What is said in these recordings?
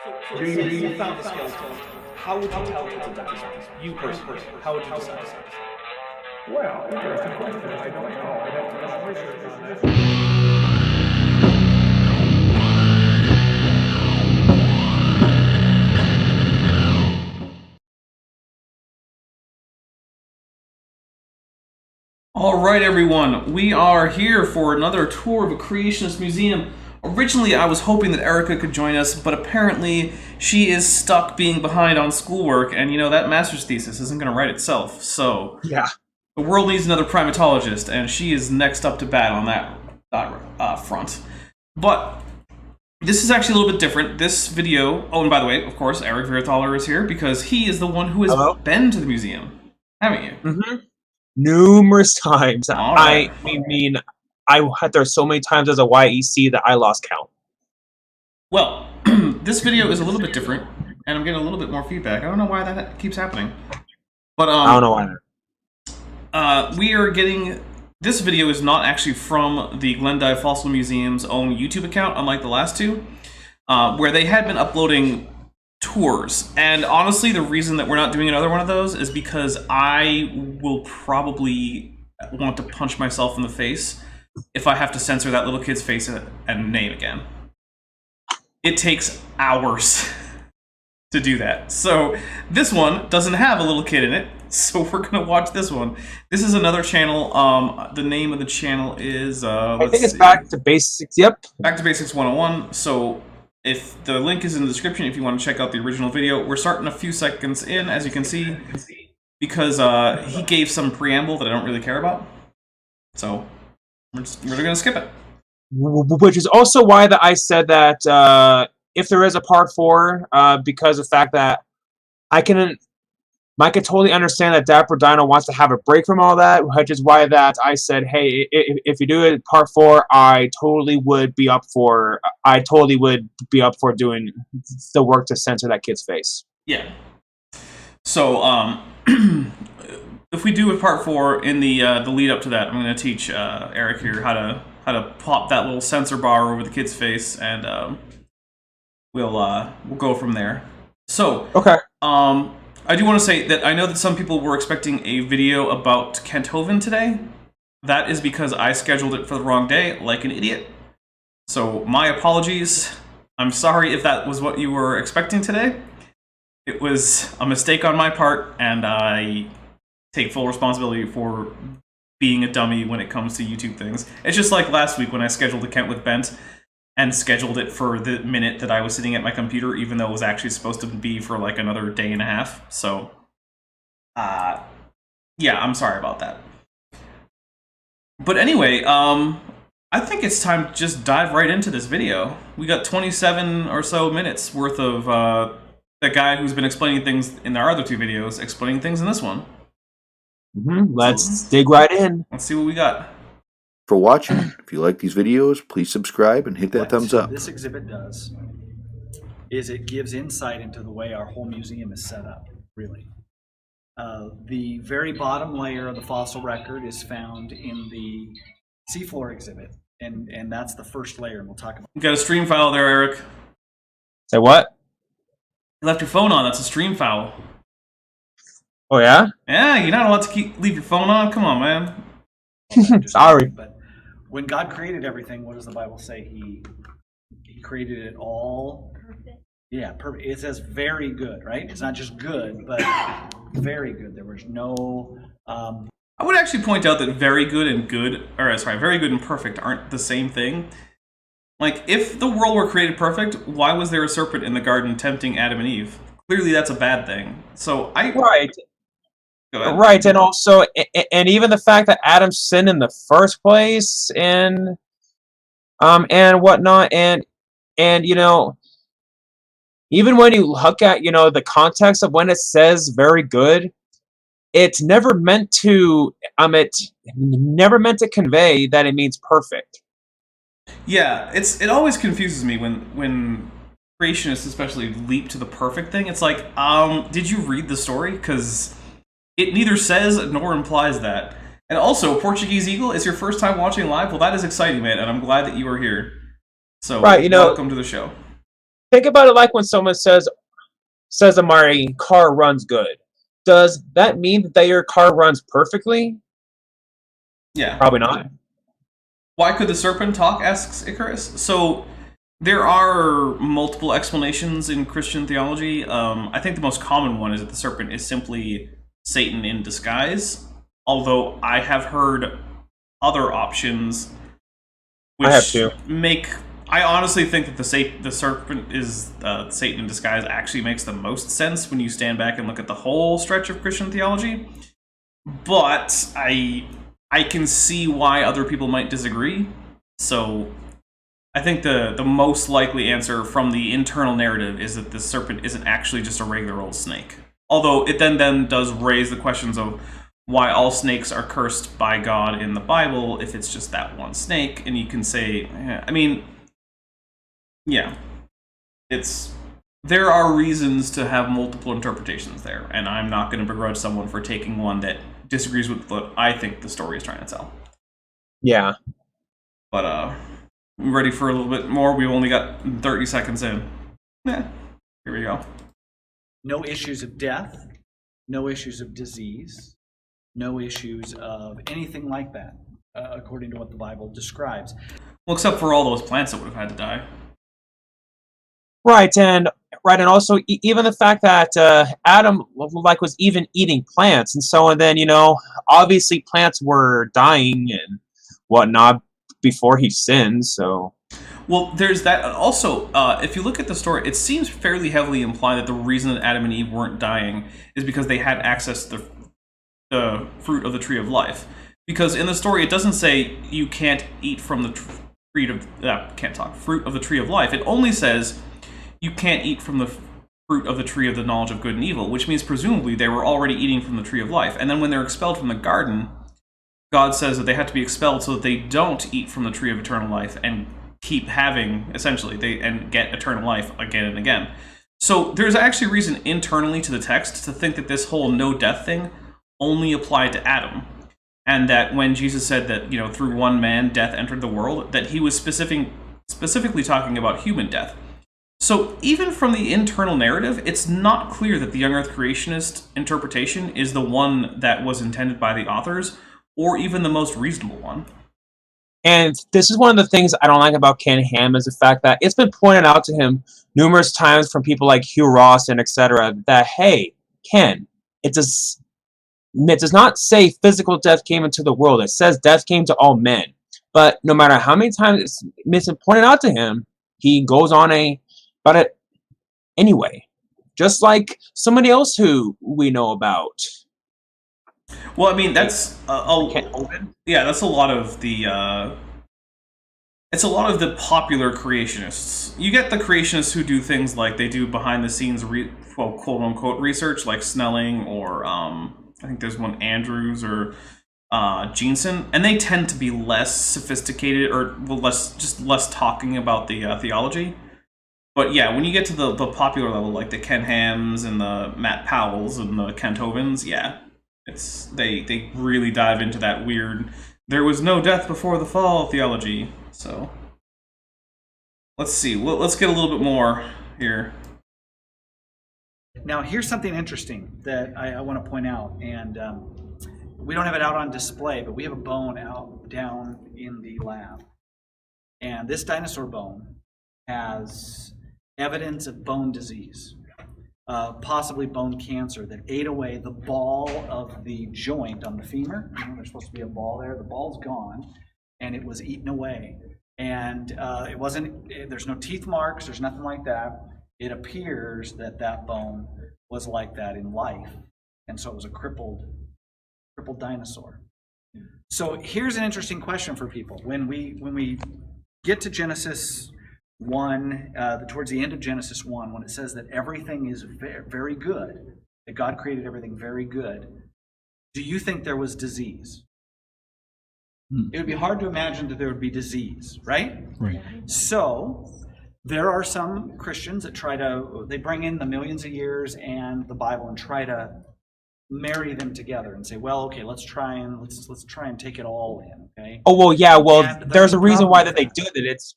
You found the skeleton. How would you tell it's a dinosaur? You personally, how would you decide? Well, interesting question. I don't know. I'd have to do some research on this. All right, everyone, we are here for another tour of a Creationist museum. Originally, I was hoping that Erica could join us, but apparently she is stuck being behind on schoolwork, and you know, that master's thesis isn't going to write itself, so... Yeah. The world needs another primatologist, and she is next up to bat on that front. But this is actually a little bit different. This video... Oh, and by the way, of course, Eric Verthaler is here, because he is the one who has been to the museum. Haven't you? Mm-hmm. Numerous times. Right. I mean, I had there so many times as a YEC that I lost count. Well, this video is a little bit different, and I'm getting a little bit more feedback. I don't know why that keeps happening. But I don't know why. we are getting... This video is not actually from the Glendive Fossil Museum's own YouTube account, unlike the last two, where they had been uploading tours. And honestly, the reason that we're not doing another one of those is because I will probably want to punch myself in the face if I have to censor that little kid's face and name again. It takes hours to do that. So this one doesn't have a little kid in it, so we're gonna watch this one. This is another channel. The name of the channel is I think it's Back to Basics. Yep. Back to Basics 101. So if the link is in the description, if you want to check out the original video, we're starting a few seconds in, as you can see, because he gave some preamble that I don't really care about. So we're gonna skip it. Which is also why that I said that if there is a part 4, because of the fact that I could totally understand that Dapper Dino wants to have a break from all that, which is why that I said, hey, if you do it part 4, I totally would be up for doing the work to censor that kid's face. Yeah. So if we do a part 4 in the lead up to that, I'm going to teach Eric here how to pop that little censor bar over the kid's face, and we'll go from there. So okay. I do want to say that I know that some people were expecting a video about Kenthoven today. That is because I scheduled it for the wrong day, like an idiot. So my apologies. I'm sorry if that was what you were expecting today. It was a mistake on my part, and I take full responsibility for being a dummy when it comes to YouTube things. It's just like last week when I scheduled a Kent with Bent, and scheduled it for the minute that I was sitting at my computer, even though it was actually supposed to be for like another day and a half. So, yeah, I'm sorry about that. But anyway, I think it's time to just dive right into this video. We got 27 or so minutes worth of the guy who's been explaining things in our other 2 videos, explaining things in this one. Let's dig right in. Let's see what we got. For watching. If you like these videos, please subscribe and hit that thumbs up. What this exhibit does is it gives insight into the way our whole museum is set up, really. The very bottom layer of the fossil record is found in the seafloor exhibit, and that's the first layer, and we'll talk about it. You got a stream file there, Eric. Say what? You left your phone on. That's a stream file. Oh, yeah? Yeah, you're not allowed to leave your phone on. Come on, man. Sorry. But when God created everything, what does the Bible say? He created it all. Perfect. Yeah, perfect. It says very good, right? It's not just good, but very good. There was no. I would actually point out that very good and very good and perfect aren't the same thing. Like, if the world were created perfect, why was there a serpent in the garden tempting Adam and Eve? Clearly, that's a bad thing. So right. Right, and also, and even the fact that Adam sinned in the first place, and whatnot, and you know, even when you look at the context of when it says very good, it's never meant to convey that it means perfect. Yeah, it always confuses me when creationists especially leap to the perfect thing. It's like, did you read the story? Because it neither says nor implies that. And also, Portuguese Eagle, is your first time watching live? Well, that is exciting, man, and I'm glad that you are here. So, right, welcome to the show. think about it like when someone says that my car runs good. Does that mean that your car runs perfectly? Yeah. Probably not. Why could the serpent talk? Asks Icarus. So there are multiple explanations in Christian theology. I think the most common one is that the serpent is simply Satan in disguise. Although I have heard other options, which I have too. I honestly think that the serpent is Satan in disguise actually makes the most sense when you stand back and look at the whole stretch of Christian theology. But I can see why other people might disagree. So I think the most likely answer from the internal narrative is that the serpent isn't actually just a regular old snake. Although it then does raise the questions of why all snakes are cursed by God in the Bible if it's just that one snake. And you can say, there are reasons to have multiple interpretations there, and I'm not going to begrudge someone for taking one that disagrees with what I think the story is trying to tell. Yeah. But, ready for a little bit more? We've only got 30 seconds in. Here we go. No issues of death, no issues of disease, no issues of anything like that, according to what the Bible describes. Well, except for all those plants that would have had to die. Right, and also even the fact that Adam was even eating plants, and so and then obviously plants were dying and whatnot before he sinned. So, well, there's that. Also, if you look at the story, it seems fairly heavily implied that the reason that Adam and Eve weren't dying is because they had access to the fruit of the tree of life. Because in the story, it doesn't say you can't eat from the fruit of the tree of life. It only says you can't eat from the fruit of the tree of the knowledge of good and evil, which means presumably they were already eating from the tree of life. And then when they're expelled from the garden, God says that they have to be expelled so that they don't eat from the tree of eternal life and keep having, essentially, and get eternal life again and again. So there's actually reason internally to the text to think that this whole no death thing only applied to Adam. And that when Jesus said that, through one man death entered the world, that he was specifically talking about human death. So even from the internal narrative, it's not clear that the young earth creationist interpretation is the one that was intended by the authors, or even the most reasonable one. And this is one of the things I don't like about Ken Ham is the fact that it's been pointed out to him numerous times from people like Hugh Ross and etc. that, hey, Ken, it does not say physical death came into the world. It says death came to all men. But no matter how many times it's been pointed out to him, he goes on about it anyway. Just like somebody else who we know about. Well, I mean, that's that's a lot of the it's a lot of the popular creationists. You get the creationists who do things like they do behind the scenes quote unquote research, like Snelling or I think there's one Andrews or Jeanson, and they tend to be less sophisticated or less talking about the theology. But yeah, when you get to the popular level, like the Ken Hams and the Matt Powells and the Kent Hovens, yeah, it's they really dive into that weird there was no death before the fall theology. So let's see. Well, let's get a little bit more here. Now, here's something interesting that I want to point out, and we don't have it out on display, but we have a bone out down in the lab, and this dinosaur bone has evidence of bone disease, possibly bone cancer that ate away the ball of the joint on the femur. There's supposed to be a ball there. The ball's gone, and it was eaten away. And it wasn't. There's no teeth marks. There's nothing like that. It appears that bone was like that in life, and so it was a crippled dinosaur. So here's an interesting question for people. When we get to Genesis 1, towards the end of Genesis 1, when it says that everything is very good, that God created everything very good, do you think there was disease? It would be hard to imagine that there would be disease, right? Right. So there are some Christians that they bring in the millions of years and the Bible and try to marry them together and say, well, okay, let's try and take it all in, okay? Oh well, yeah. Well, And there's a reason why problem that they with do that. It's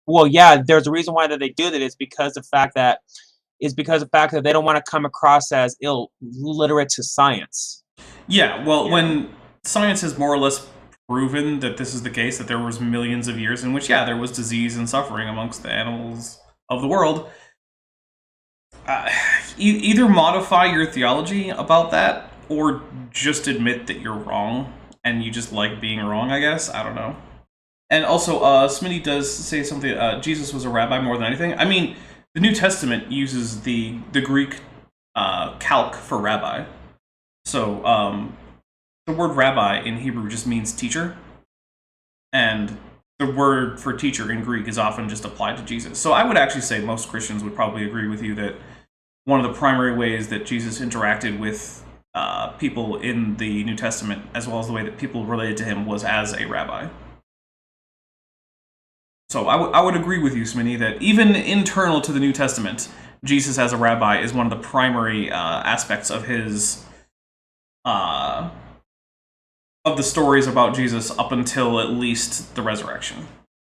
Well, yeah, there's a reason why that they do that. Is because the fact that they don't want to come across as illiterate to science. Yeah, well, when science has more or less proven that this is the case, that there was millions of years in which, yeah, there was disease and suffering amongst the animals of the world, either modify your theology about that, or just admit that you're wrong, and you just like being wrong, I guess. I don't know. And also, Smitty does say something, Jesus was a rabbi more than anything. I mean, the New Testament uses the Greek calc for rabbi. So, the word rabbi in Hebrew just means teacher. And the word for teacher in Greek is often just applied to Jesus. So I would actually say most Christians would probably agree with you that one of the primary ways that Jesus interacted with people in the New Testament, as well as the way that people related to him, was as a rabbi. So I would agree with you, Smitty, that even internal to the New Testament, Jesus as a rabbi is one of the primary aspects of his of the stories about Jesus up until at least the resurrection.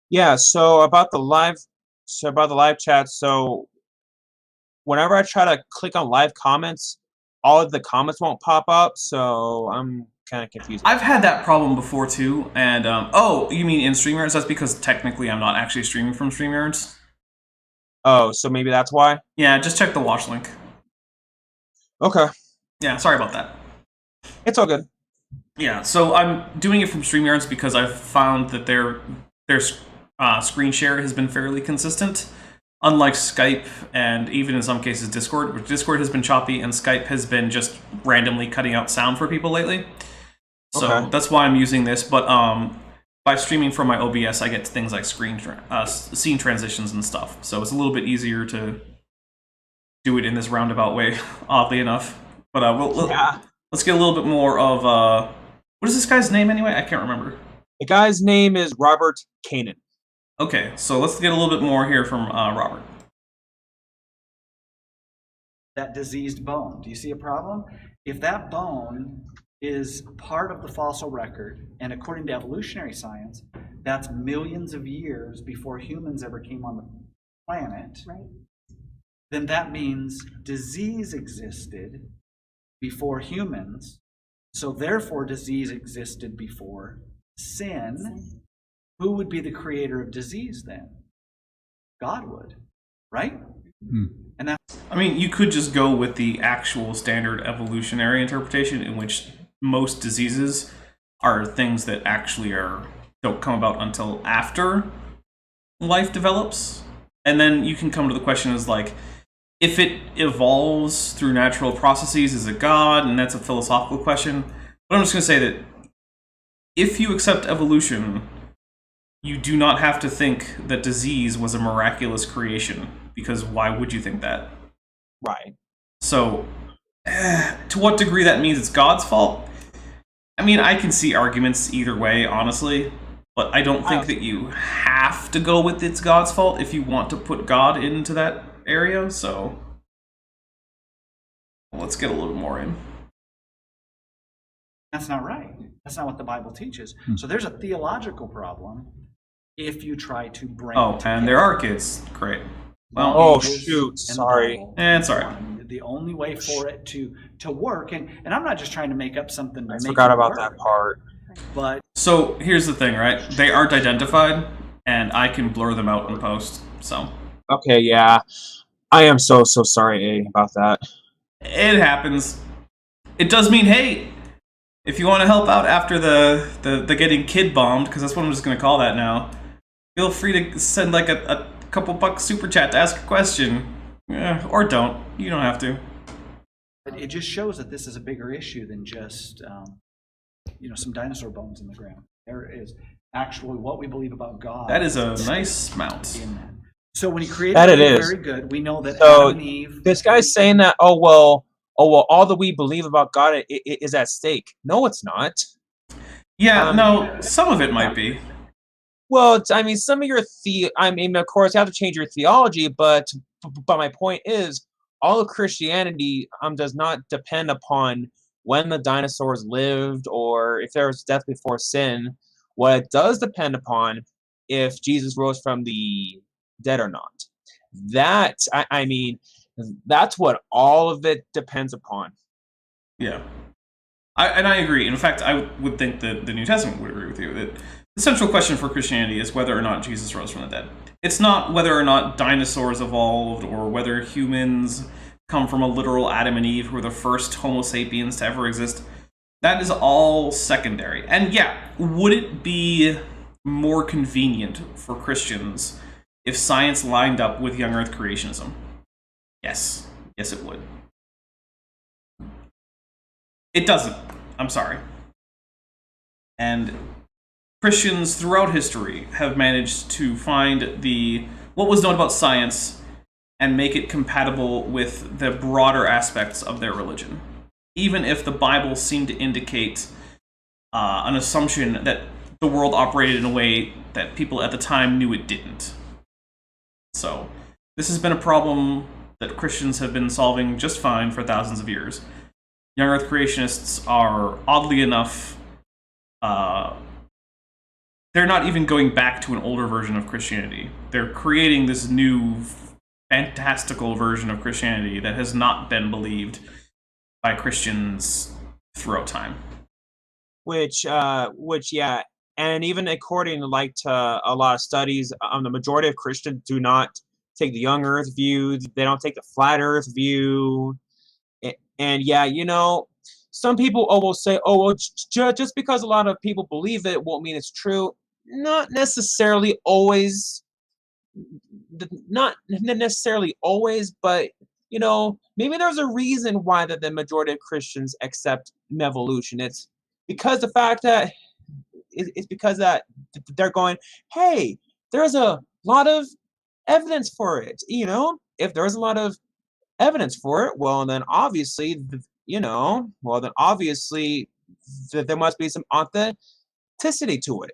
Yeah. So about the live chat. So whenever I try to click on live comments, all of the comments won't pop up. So I'm kind of confused. I've had that problem before too, and oh, you mean in StreamYards? That's because technically I'm not actually streaming from StreamYards. Oh, so maybe that's why? Yeah, just check the watch link. Okay. Yeah, sorry about that. It's all good. Yeah, so I'm doing it from StreamYards because I've found that their screen share has been fairly consistent. Unlike Skype and even in some cases Discord, which Discord has been choppy and Skype has been just randomly cutting out sound for people lately. So that's why I'm using this, but by streaming from my OBS, I get things like scene transitions and stuff. So it's a little bit easier to do it in this roundabout way, oddly enough. But let's get a little bit more of what is this guy's name anyway? I can't remember. The guy's name is Robert Kanan. Okay, so let's get a little bit more here from Robert. That diseased bone. Do you see a problem? If that bone is part of the fossil record, and according to evolutionary science, that's millions of years before humans ever came on the planet, right? Then that means disease existed before humans, so therefore disease existed before sin. Who would be the creator of disease then? God would, right? And that's, I mean, you could just go with the actual standard evolutionary interpretation in which most diseases are things that actually don't come about until after life develops. And then you can come to the question as like, if it evolves through natural processes, is it God? And that's a philosophical question. But I'm just going to say that if you accept evolution, you do not have to think that disease was a miraculous creation, because why would you think that? Right. So, to what degree that means it's God's fault? I mean, I can see arguments either way, honestly, but I don't think that you have to go with it's God's fault if you want to put God into that area, so let's get a little more in. That's not right. That's not what the Bible teaches. So there's a theological problem if you try to bring... Oh, and there are kids. Great. Well, oh, shoot. Sorry. It's all right. The only way for it to work, and I'm not just trying to make up something to I make forgot it about work, that part. But so here's the thing, right? They aren't identified, and I can blur them out in post, so... Okay, yeah. I am so sorry, about that. It happens. It does mean, hey, if you want to help out after the getting kid bombed, because that's what I'm just going to call that now, feel free to send like a couple bucks super chat to ask a question. Or don't. You don't have to. it just shows that this is a bigger issue than just some dinosaur bones in the ground. There is actually what we believe about God. That is a nice mount. In that. So when he created that, it it, is very good. We know that so Adam and Eve... This guy's saying that, oh well, all that we believe about God is at stake. No, it's not. Yeah, no, some of it might be. Well, I mean, some of your of course, you have to change your theology, but my point is, all of Christianity does not depend upon when the dinosaurs lived or if there was death before sin. What it does depend upon if Jesus rose from the dead or not. That, I mean, that's what all of it depends upon. Yeah. I agree. In fact, I would think that the New Testament would agree with you. That the central question for Christianity is whether or not Jesus rose from the dead. It's not whether or not dinosaurs evolved or whether humans come from a literal Adam and Eve who were the first Homo sapiens to ever exist. That is all secondary. And yeah, would it be more convenient for Christians if science lined up with young Earth creationism? Yes. Yes, it would. It doesn't. I'm sorry. And Christians throughout history have managed to find what was known about science and make it compatible with the broader aspects of their religion. Even if the Bible seemed to indicate an assumption that the world operated in a way that people at the time knew it didn't. So, this has been a problem that Christians have been solving just fine for thousands of years. Young Earth creationists are, oddly enough, they're not even going back to an older version of Christianity. They're creating this new, fantastical version of Christianity that has not been believed by Christians throughout time. Which, yeah, and even according to a lot of studies, the majority of Christians do not take the young Earth view. They don't take the flat Earth view. And yeah, some people will say, oh, well, just because a lot of people believe it won't mean it's true. Not necessarily always. Not necessarily always, but maybe there's a reason why the majority of Christians accept evolution. It's because that they're going, hey, there's a lot of evidence for it. If there's a lot of evidence for it, well, then obviously, there must be some authenticity to it.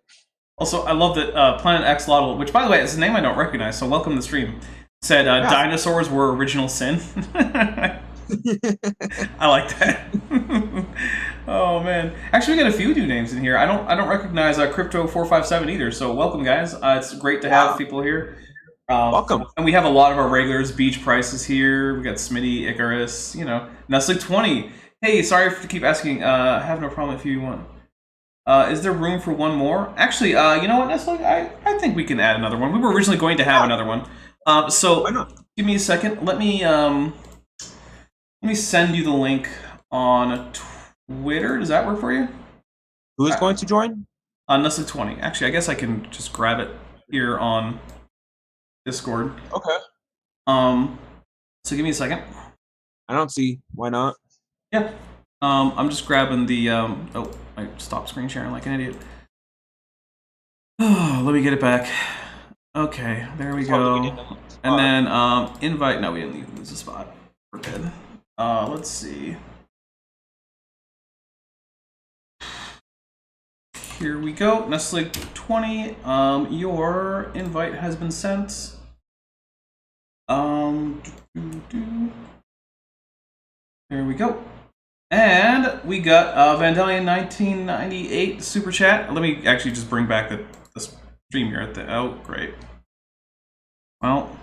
Also, I love that Planet X Lottle, which, by the way, is a name I don't recognize, so welcome to the stream, said dinosaurs were original sin. I like that. Oh, man. Actually, we got a few new names in here. I don't recognize Crypto457 either, so welcome, guys. It's great to have people here. Welcome. And we have a lot of our regulars. Beach Price is here. We got Smitty, Icarus, Nestle20. Hey, sorry to keep asking. I have no problem if you want. Is there room for one more? Actually, you know what, Nestle? I think we can add another one. We were originally going to have another one. So why not? Give me a second. Let me send you the link on Twitter. Does that work for you? Who's going to join? Nestle20. Actually, I guess I can just grab it here on Discord. Okay. So give me a second. I don't see why not. Yeah. I'm just grabbing the oh, I stopped screen sharing like an idiot. Oh, let me get it back. Okay, there we go. And then invite. No, we didn't lose a spot. We're good. Let's see. Here we go. Nestle20. Your invite has been sent. There we go. And we got Vandalian 1998 super chat. Let me actually just bring back the stream here at the. Oh, great. Well,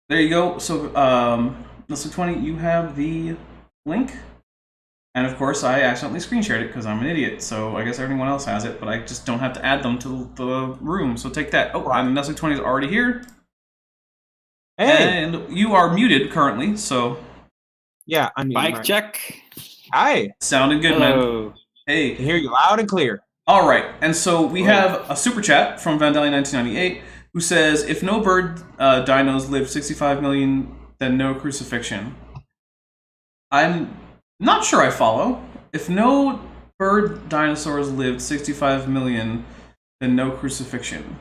there you go. So, Nestle20, you have the link. And of course, I accidentally screen shared it because I'm an idiot. So I guess everyone else has it, but I just don't have to add them to the room. So take that. Oh, and Nestle20 is already here. Hey. And you are muted currently, so. Yeah, I'm muted. Mic check. Hi. Sounded good, Hello. man. Hey. I can hear you loud and clear. All right, and so we have a super chat from Vandalian 1998 who says, if no bird dinos lived 65 million, then no crucifixion. I'm not sure I follow. If no bird dinosaurs lived 65 million, then no crucifixion.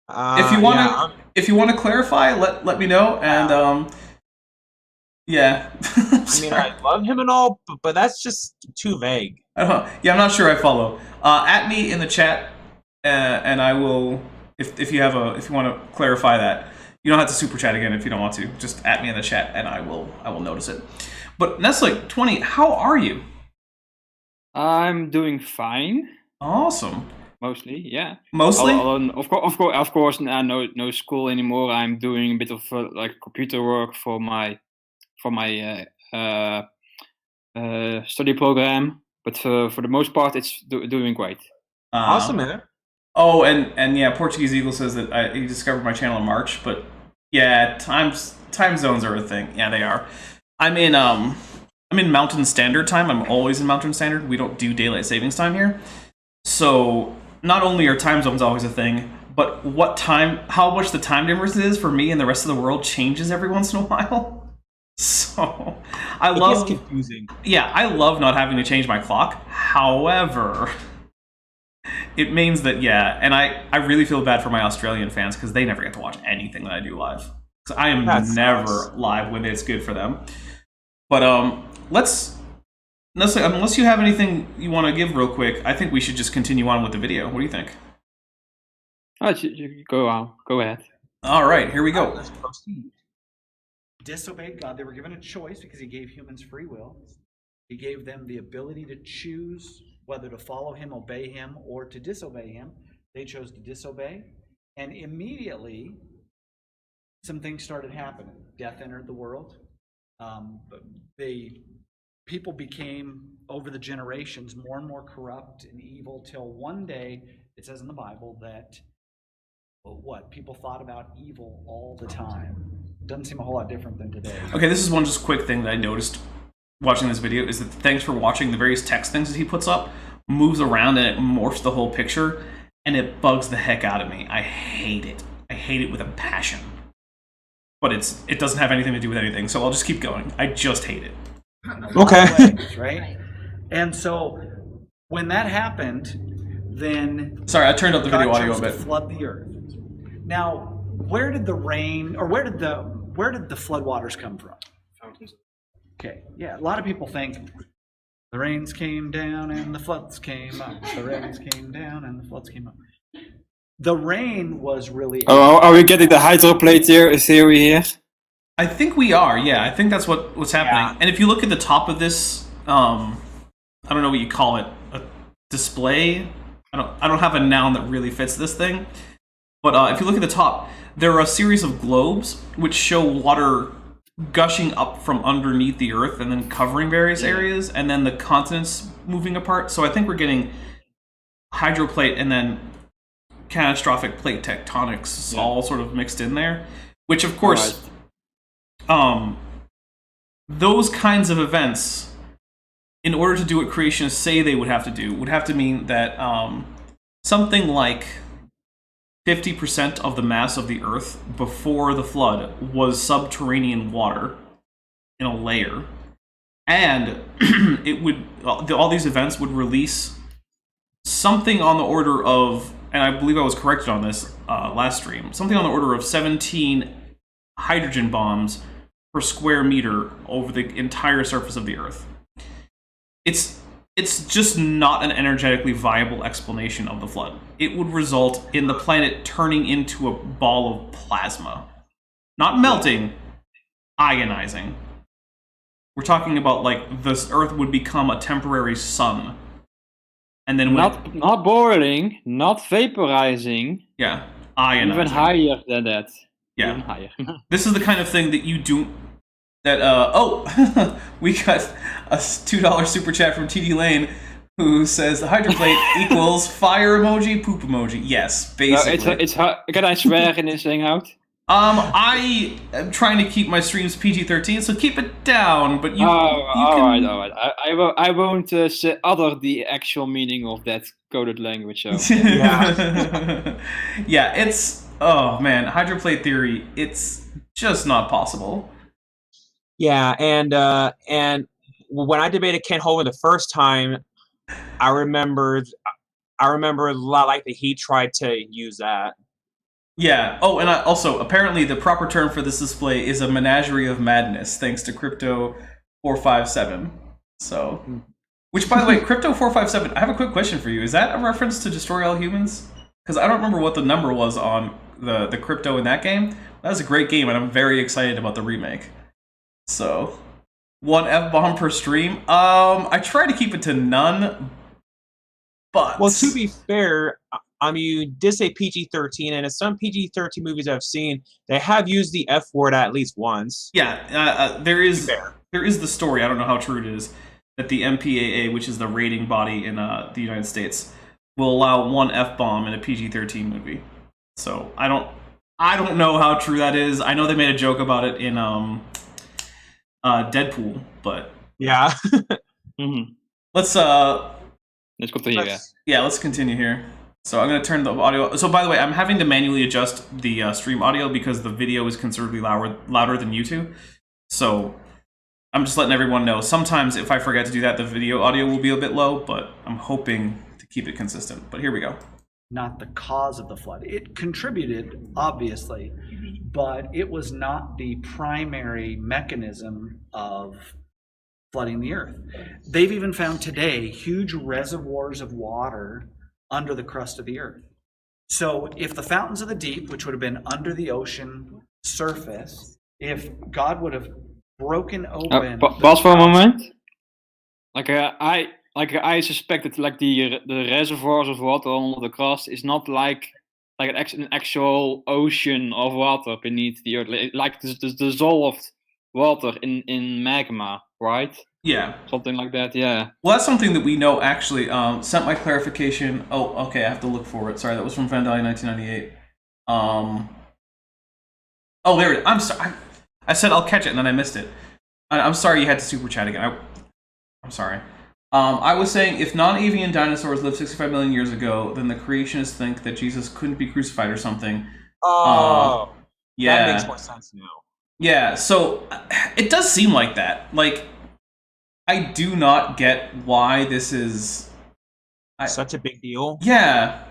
If you want to clarify, let me know. And yeah. I mean, I love him and all, but that's just too vague. Yeah, I'm not sure I follow. At me in the chat, and I will. If you want to clarify that, you don't have to super chat again if you don't want to. Just at me in the chat, and I will notice it. But Nestle20, how are you? I'm doing fine, Awesome. mostly. Yeah. Mostly? Of course, no school anymore. I'm doing a bit of like computer work for my study program. But for the most part, it's doing great. Awesome, man. Oh, and yeah, Portuguese Eagle says that he discovered my channel in March, but yeah, time zones are a thing. Yeah, they are. I'm in Mountain Standard Time. I'm always in Mountain Standard. We don't do daylight savings time here. So not only are time zones always a thing, but how much the time difference is for me and the rest of the world changes every once in a while. So It gets confusing. Yeah, I love not having to change my clock. However, it means that, yeah, and I really feel bad for my Australian fans because they never get to watch anything that I do live. So I am never live when it's good for them. But unless you have anything you want to give real quick, I think we should just continue on with the video. What do you think? Go ahead. All right, here we go. Let's proceed. Disobeyed God. They were given a choice because he gave humans free will. He gave them the ability to choose whether to follow him, obey him, or to disobey him. They chose to disobey. And immediately, some things started happening. Death entered the world. People became, over the generations, more and more corrupt and evil till one day, it says in the Bible that people thought about evil all the time. Doesn't seem a whole lot different than today. Okay, this is one just quick thing that I noticed watching this video is that thanks for watching the various text things that he puts up, moves around and it morphs the whole picture, and it bugs the heck out of me. I hate it. I hate it with a passion. But it doesn't have anything to do with anything, so I'll just keep going. I just hate it. Okay. Right? And so when that happened, then Sorry, I turned up the video God audio chose a to bit. flood the earth. Now, where did the rain, or where did the floodwaters come from? Okay, yeah, a lot of people think the rains came down and the floods came up. The rains came down and the floods came up. The rain was really... Oh, are we getting the hydroplate theory here? I think we are, yeah. I think that's what's happening. Yeah. And if you look at the top of this, I don't know what you call it, a display? I don't have a noun that really fits this thing. But if you look at the top, there are a series of globes which show water gushing up from underneath the earth and then covering various areas, and then the continents moving apart. So I think we're getting hydroplate and then catastrophic plate tectonics all sort of mixed in there, which of course... those kinds of events, in order to do what creationists say they would have to do, would have to mean that something like 50% of the mass of the Earth before the flood was subterranean water in a layer, and it would all these events would release something on the order of, and I believe I was corrected on this last stream, something on the order of 17 hydrogen bombs per square meter over the entire surface of the Earth. It's just not an energetically viable explanation of the flood. It would result in the planet turning into a ball of plasma. Not melting, ionizing. We're talking about, like, this Earth would become a temporary sun. And then Not boiling, not vaporizing. Yeah, ionizing. Even higher than that. Yeah. Even higher. This is the kind of thing that you do... That, we got a $2 super chat from TD Lane who says the hydroplate equals fire emoji, poop emoji. Yes, basically. Can I swear in this hangout? I am trying to keep my streams PG-13, so keep it down, but you Alright. I won't utter the actual meaning of that coded language, so... Yeah. Yeah, it's... Oh, man, hydroplate theory, it's just not possible. Yeah, and when I debated Kent Hovind the first time, I remember a lot like that he tried to use that. Yeah. Oh, and also, apparently the proper term for this display is a menagerie of madness, thanks to Crypto457. So, which, by the way, Crypto457, I have a quick question for you. Is that a reference to Destroy All Humans? Because I don't remember what the number was on the crypto in that game. That was a great game, and I'm very excited about the remake. So, One F-bomb per stream? I try to keep it to none, but... Well, to be fair, I mean, you did say PG-13, and in some PG-13 movies I've seen, they have used the F word at least once. Yeah, there is the story, I don't know how true it is, that the MPAA, which is the rating body in the United States, will allow one F-bomb in a PG-13 movie. So, I don't know how true that is. I know they made a joke about it in Deadpool, but... Yeah. Mm-hmm. Let's continue, let's continue here. So I'm going to turn the audio... So by the way, I'm having to manually adjust the stream audio because the video is considerably louder than YouTube. So I'm just letting everyone know. Sometimes if I forget to do that, the video audio will be a bit low, but I'm hoping to keep it consistent. But here we go. Not the cause of the flood. It contributed, obviously, but it was not the primary mechanism of flooding the earth. They've even found today huge reservoirs of water under the crust of the earth. So if the fountains of the deep, which would have been under the ocean surface, if God would have broken open... Pause for a moment. I suspect that the reservoirs of water under the crust is not like an actual ocean of water beneath the earth, like the dissolved water in magma, right? Yeah. Something like that, yeah. Well, that's something that we know, actually. Sent my clarification. Oh, okay, I have to look for it. Sorry, that was from Vandali 1998. Oh, there it is. I'm sorry. I said I'll catch it, and then I missed it. I'm sorry you had to super chat again. I'm sorry. I was saying, if non-avian dinosaurs lived 65 million years ago, then the creationists think that Jesus couldn't be crucified or something. Oh, yeah. That makes more sense now. Yeah, so it does seem like that. Like, I do not get why this is... Such a big deal? Yeah.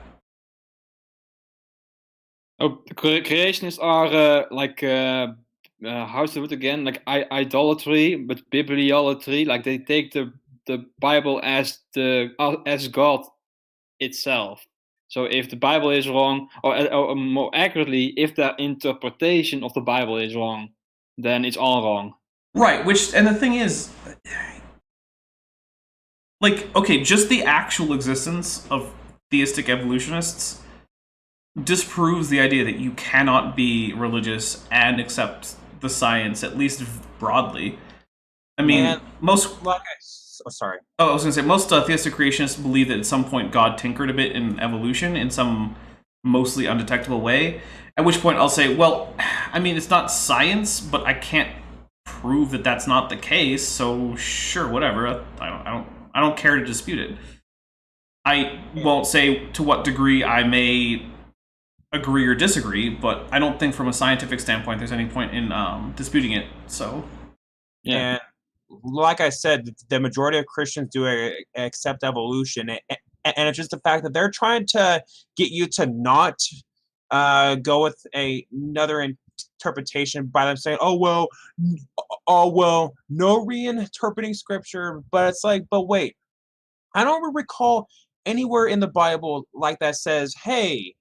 Oh, creationists are how's the word again? Like idolatry, but bibliolatry. Like they take the Bible as God itself. So if the Bible is wrong, or more accurately, if their interpretation of the Bible is wrong, then it's all wrong. Right, and the thing is, like, okay, just the actual existence of theistic evolutionists disproves the idea that you cannot be religious and accept the science, at least broadly. I mean, most... sorry. Oh, I was going to say, most theistic creationists believe that at some point God tinkered a bit in evolution in some mostly undetectable way, at which point I'll say, well, I mean, it's not science, but I can't prove that that's not the case, so sure, whatever. I don't care to dispute it. I won't say to what degree I may agree or disagree, but I don't think from a scientific standpoint there's any point in disputing it, so... Yeah. And like I said, the majority of Christians do accept evolution, and it's just the fact that they're trying to get you to not go with another interpretation by them saying, oh well, no reinterpreting scripture. But it's like, but wait, I don't recall anywhere in the Bible like that says, hey,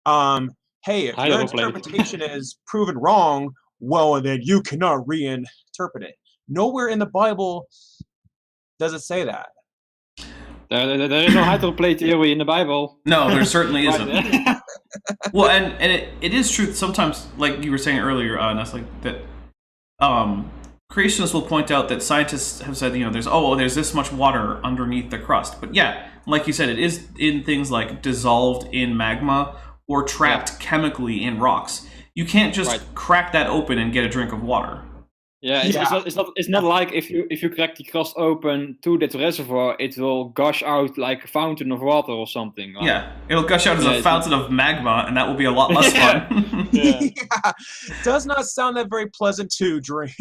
if your interpretation is proven wrong, well, then you cannot reinterpret it. Nowhere in the Bible does it say that. There is no hydroplate theory in the Bible. No, there certainly isn't. Well, and it is true that sometimes, like you were saying earlier, Nestle, that creationists will point out that scientists have said, there's this much water underneath the crust. But yeah, like you said, it is in things like dissolved in magma or trapped chemically in rocks. You can't just crack that open and get a drink of water. Yeah, it's not like if you crack the crust open to that reservoir, it will gush out like a fountain of water or something. Like. Yeah, it'll gush out as a fountain of magma, and that will be a lot less fun. Yeah. Does not sound that very pleasant to drink.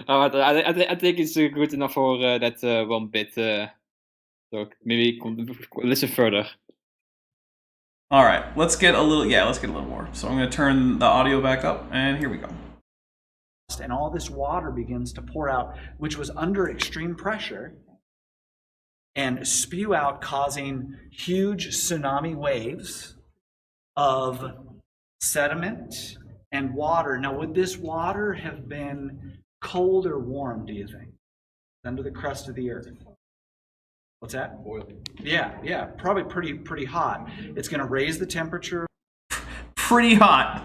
I think it's good enough for that one bit. So maybe listen further. All right, let's get a little more. So I'm going to turn the audio back up, and here we go. And all this water begins to pour out, which was under extreme pressure, and spew out, causing huge tsunami waves of sediment and water. Now, would this water have been cold or warm, do you think? Under the crust of the earth. What's that? Boiling. Yeah, probably pretty hot. It's going to raise the temperature. Pretty hot.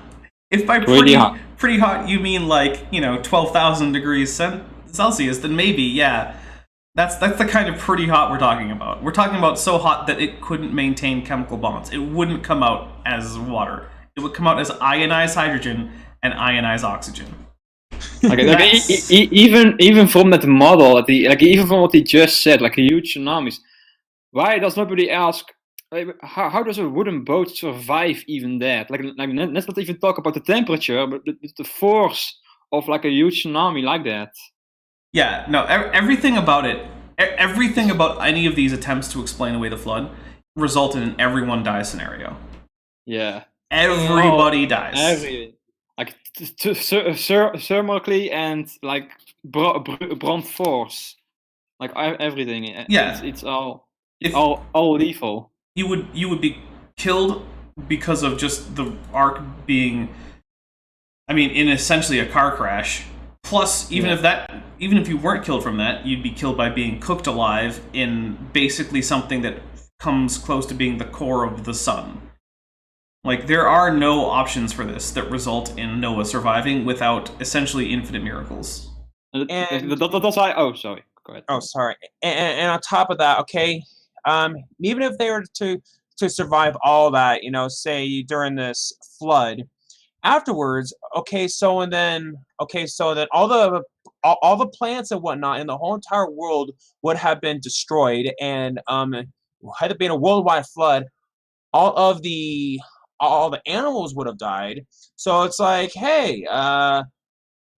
If by pretty hot you mean like 12,000 degrees Celsius, then maybe that's the kind of pretty hot we're talking about. We're talking about so hot that it couldn't maintain chemical bonds. It wouldn't come out as water. It would come out as ionized hydrogen and ionized oxygen. Even from that model, even from what he just said, like a huge tsunamis, why does nobody ask, how does a wooden boat survive even that? Like let's not even talk about the temperature, but the force of like a huge tsunami like that. Yeah, no, everything about it, everything about any of these attempts to explain away the flood resulted in everyone dies scenario. Yeah. Everybody dies. Like thermically and like brunt force, like everything. Yeah, it's all lethal. You would be killed because of just the arc being, in essentially a car crash. Plus, even if you weren't killed from that, you'd be killed by being cooked alive in basically something that comes close to being the core of the sun. Like, there are no options for this that result in Noah surviving without essentially infinite miracles. And that's why. Oh, sorry. Go ahead. Oh, sorry. And on top of that, okay, even if they were to survive all that, say during this flood, afterwards, so then all the plants and whatnot in the whole entire world would have been destroyed, and had it been a worldwide flood, all the animals would have died. So it's like, hey,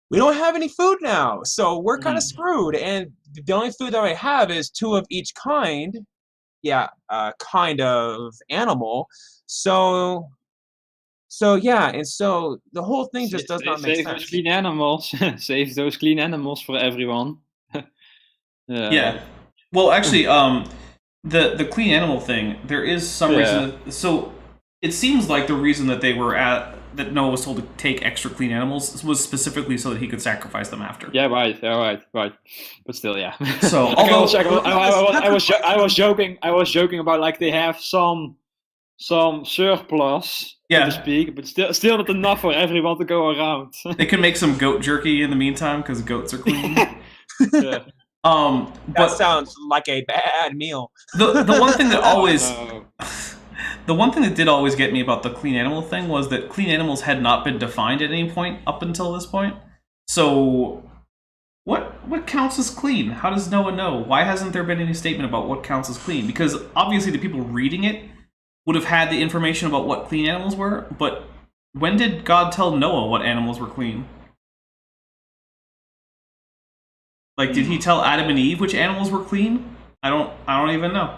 we don't have any food now, so we're kind of screwed. And the only food that we have is two of each kind. Yeah, kind of animal. So yeah, and so the whole thing just does not make sense. Save those clean animals. Save those clean animals for everyone. Yeah. Well, actually, the clean animal thing, there is some reason. So it seems like the reason that that Noah was told to take extra clean animals was specifically so that he could sacrifice them after. Yeah, right. But still, yeah. So I was joking about like they have some surplus, so to speak, but still not enough for everyone to go around. They can make some goat jerky in the meantime because goats are clean. Yeah. That sounds like a bad meal. The one thing that always. The one thing that did always get me about the clean animal thing was that clean animals had not been defined at any point up until this point. So, what counts as clean? How does Noah know? Why hasn't there been any statement about what counts as clean? Because obviously the people reading it would have had the information about what clean animals were, but when did God tell Noah what animals were clean? Like, did he tell Adam and Eve which animals were clean? I don't even know.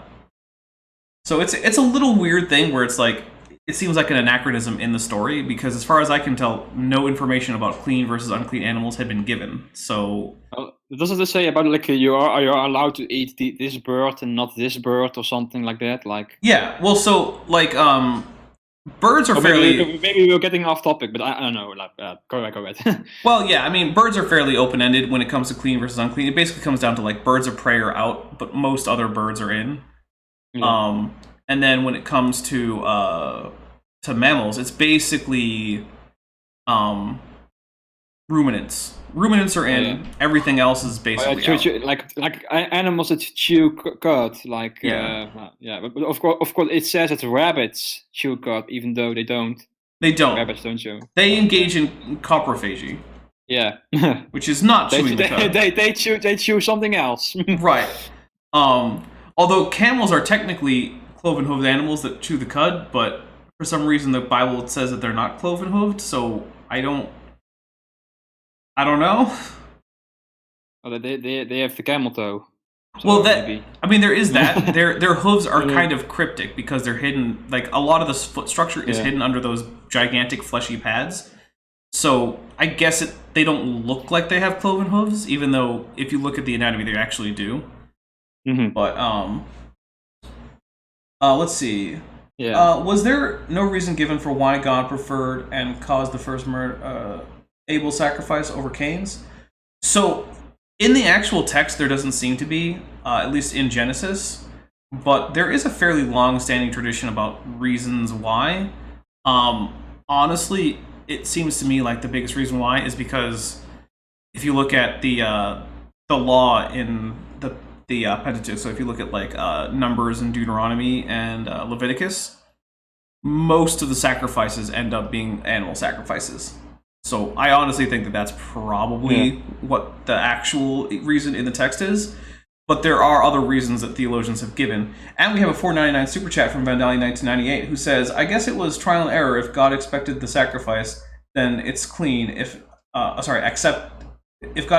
So it's a little weird thing where it's like, it seems like an anachronism in the story, because as far as I can tell, no information about clean versus unclean animals had been given. So doesn't it say about like you're allowed to eat this bird and not this bird or something like that? Like well, so like birds are fairly. Maybe we're getting off topic, but I don't know. Like, go ahead. Well, yeah, birds are fairly open-ended when it comes to clean versus unclean. It basically comes down to like birds of prey are out, but most other birds are in. Yeah. And then when it comes to mammals, it's basically ruminants. Ruminants are in. Everything else is basically out. Like animals that chew cud. Like but of course, it says that rabbits chew cud, even though they don't. They don't. Rabbits don't chew. They engage in coprophagy. Yeah. Which is not chewing the cud. They chew something else. Right. Although camels are technically cloven-hooved animals that chew the cud, but for some reason the Bible says that they're not cloven-hooved, so I don't know. Oh, they have the camel toe. So well, there is that. Their hooves are kind of cryptic because they're hidden. Like a lot of the foot structure is hidden under those gigantic fleshy pads. So I guess they don't look like they have cloven hooves, even though if you look at the anatomy, they actually do. Mm-hmm. But let's see. Yeah. Was there no reason given for why God preferred and caused the first Abel's sacrifice over Cain's? So, in the actual text, there doesn't seem to be, at least in Genesis, but there is a fairly long-standing tradition about reasons why. Honestly, it seems to me like the biggest reason why is because if you look at the law in the Pentateuch, so if you look at like Numbers and Deuteronomy and Leviticus, most of the sacrifices end up being animal sacrifices. So I honestly think that that's probably what the actual reason in the text is. But there are other reasons that theologians have given. And we have a $4.99 super chat from Vandali1998 who says, I guess it was trial and error. If God expected the sacrifice, then it's clean. If God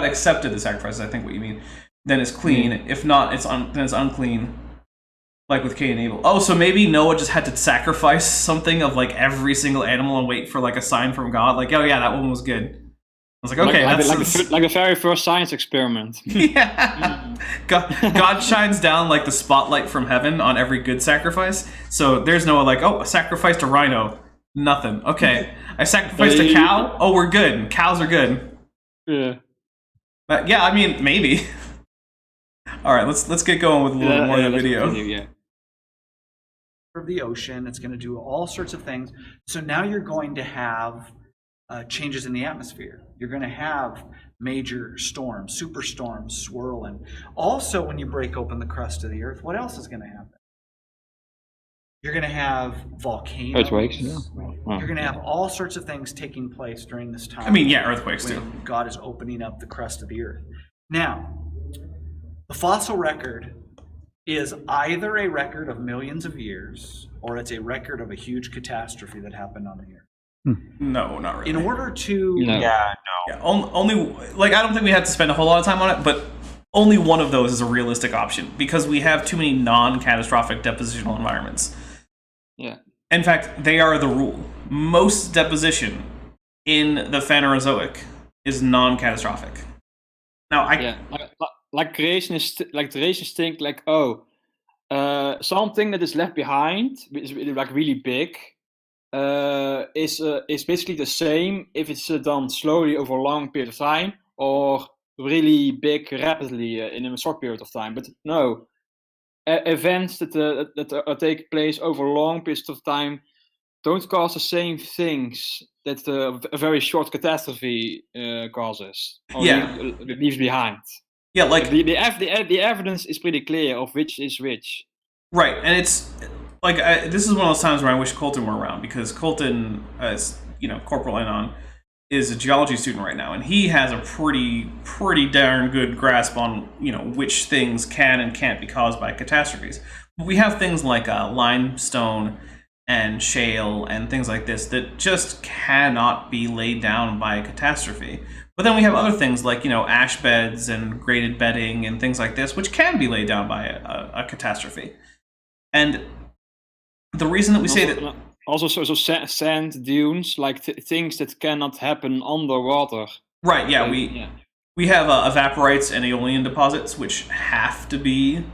accepted the sacrifice, I think what you mean, then it's clean. If not, then it's unclean. Like with Cain and Abel. Oh, so maybe Noah just had to sacrifice something of like every single animal and wait for like a sign from God. Like, oh yeah, that one was good. I was like, okay, like the very first science experiment. Yeah. God shines down like the spotlight from heaven on every good sacrifice. So there's no like, oh, I sacrificed a rhino. Nothing. Okay. I sacrificed a cow. Oh, we're good. Cows are good. Yeah. But yeah, I mean, maybe. All right, let's get going with a little bit more of the video. Of the ocean, it's going to do all sorts of things. So now you're going to have changes in the atmosphere. You're going to have major storms, superstorms swirling. Also, when you break open the crust of the earth, what else is going to happen? You're going to have volcanoes. Earthquakes. Yeah. You're going to have all sorts of things taking place during this time. I mean, yeah, earthquakes too. God is opening up the crust of the earth. Now, the fossil record is either a record of millions of years or it's a record of a huge catastrophe that happened on the earth. No, not really. In order to... Yeah, only, like, I don't think we have to spend a whole lot of time on it, but only one of those is a realistic option because we have too many non-catastrophic depositional environments. Yeah. In fact, they are the rule. Most deposition in the Phanerozoic is non-catastrophic. Now, like creationists think like, something that is left behind, is like really big, is basically the same if it's done slowly over a long period of time or really big rapidly in a short period of time. But no, events that take place over long periods of time don't cause the same things that a very short catastrophe causes or leaves behind. Yeah, like the evidence is pretty clear of which is which. Right, and it's like this is one of those times where I wish Colton were around because Colton, as you know, Corporal Anon, is a geology student right now, and he has a pretty darn good grasp on which things can and can't be caused by catastrophes. But we have things like limestone and shale and things like this that just cannot be laid down by a catastrophe. But then we have other things like, ash beds and graded bedding and things like this, which can be laid down by a catastrophe. And the reason that we say that... Also, so sand dunes, like things that cannot happen underwater. Right, yeah. We have evaporites and aeolian deposits, which have to be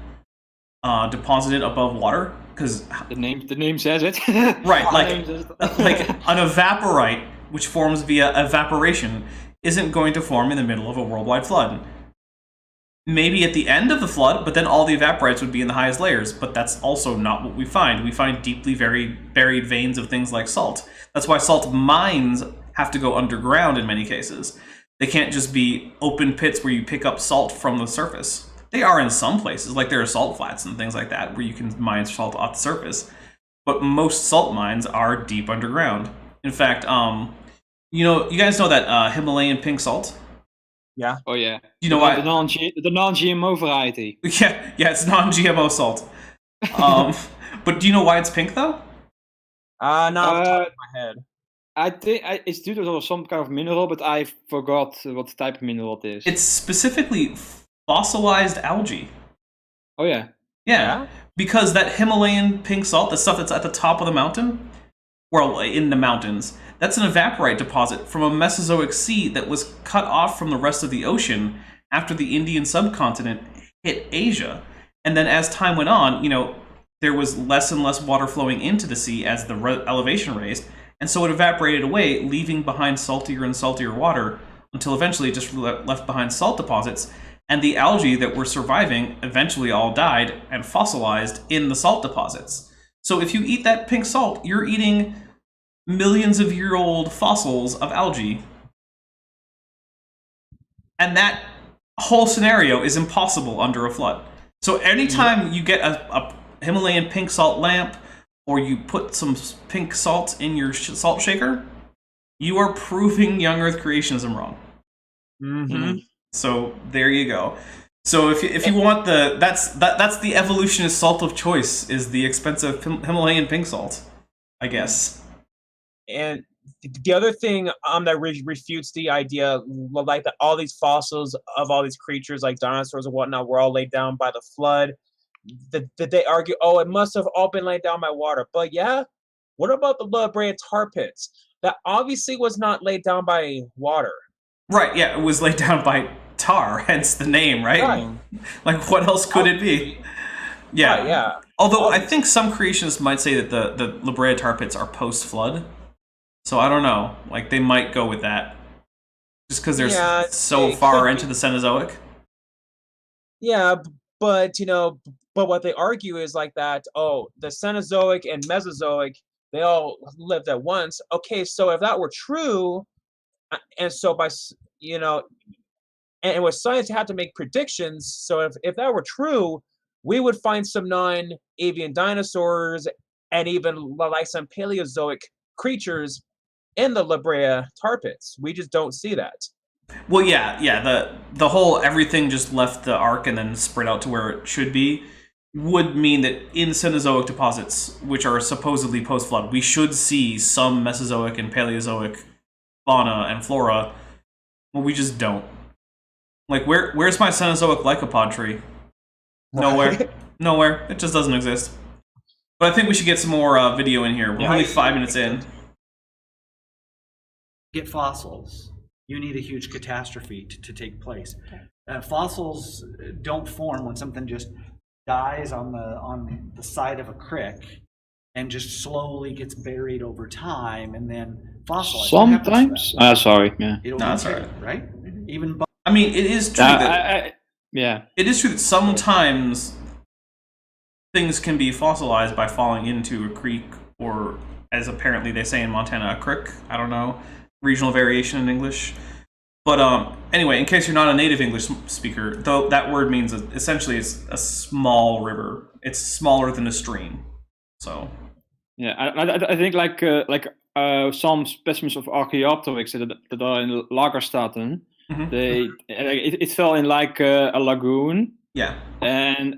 deposited above water. Because the name says it. Right, like an evaporite, which forms via evaporation, isn't going to form in the middle of a worldwide flood. Maybe at the end of the flood, but then all the evaporites would be in the highest layers, but that's also not what we find. We find deeply buried veins of things like salt. That's why salt mines have to go underground in many cases. They can't just be open pits where you pick up salt from the surface. They are in some places, like there are salt flats and things like that, where you can mine salt off the surface. But most salt mines are deep underground. In fact, you guys know that Himalayan pink salt? Yeah. Oh yeah. You know why? The non-GMO variety. Yeah, it's non-GMO salt. But do you know why it's pink though? Not off the top of my head. I think it's due to some kind of mineral, but I forgot what type of mineral it is. It's specifically fossilized algae. Oh yeah. Yeah. Because that Himalayan pink salt, the stuff that's at the top of the mountain, well, in the mountains, that's an evaporite deposit from a Mesozoic sea that was cut off from the rest of the ocean after the Indian subcontinent hit Asia. And then as time went on, there was less and less water flowing into the sea as the elevation raised, and so it evaporated away, leaving behind saltier and saltier water until eventually it just left behind salt deposits, and the algae that were surviving eventually all died and fossilized in the salt deposits. So if you eat that pink salt, you're eating millions of year-old fossils of algae. And that whole scenario is impossible under a flood. So anytime you get a Himalayan pink salt lamp, or you put some pink salt in your salt shaker, you are proving young Earth creationism wrong. Mm-hmm. So there you go. So if you want that's the evolutionist salt of choice, is the expensive Himalayan pink salt, I guess. And the other thing that refutes the idea, like that all these fossils of all these creatures, like dinosaurs and whatnot, were all laid down by the flood. That they argue, oh, it must have all been laid down by water. But yeah, what about the La Brea tar pits? That obviously was not laid down by water. Right, yeah, it was laid down by tar, hence the name, right? Like, what else could it be? Yeah. Right, yeah. Although I think some creationists might say that the La Brea tar pits are post-flood. So I don't know. Like, they might go with that. Just because they're so far into the Cenozoic. Yeah, but, but what they argue is like that, oh, the Cenozoic and Mesozoic, they all lived at once. Okay, so if that were true, and so and with science, you have to make predictions. So if that were true, we would find some non-avian dinosaurs and even like some Paleozoic creatures in the La Brea tar pits. We just don't see that. Well, yeah. The whole everything just left the ark and then spread out to where it should be would mean that in Cenozoic deposits, which are supposedly post-flood, we should see some Mesozoic and Paleozoic fauna and flora. Well, we just don't. Like, where's my Cenozoic lycopod tree? Nowhere. Nowhere. It just doesn't exist. But I think we should get some more video in here. We're only 5 minutes in. Get fossils. You need a huge catastrophe to take place. Fossils don't form when something just dies on the side of a creek and just slowly gets buried over time and then fossilized. Sometimes? Sorry. Yeah. It'll No, that's all right. Right? Even. I mean, it is true that yeah. It is true that sometimes things can be fossilized by falling into a creek, or as apparently they say in Montana, a crick. I don't know. Regional variation in English. But anyway, in case you're not a native English speaker, though that word means essentially it's a small river. It's smaller than a stream. So yeah, I think like some specimens of Archaeopteryx that are in Lagerstatten, it fell in like a lagoon. Yeah, and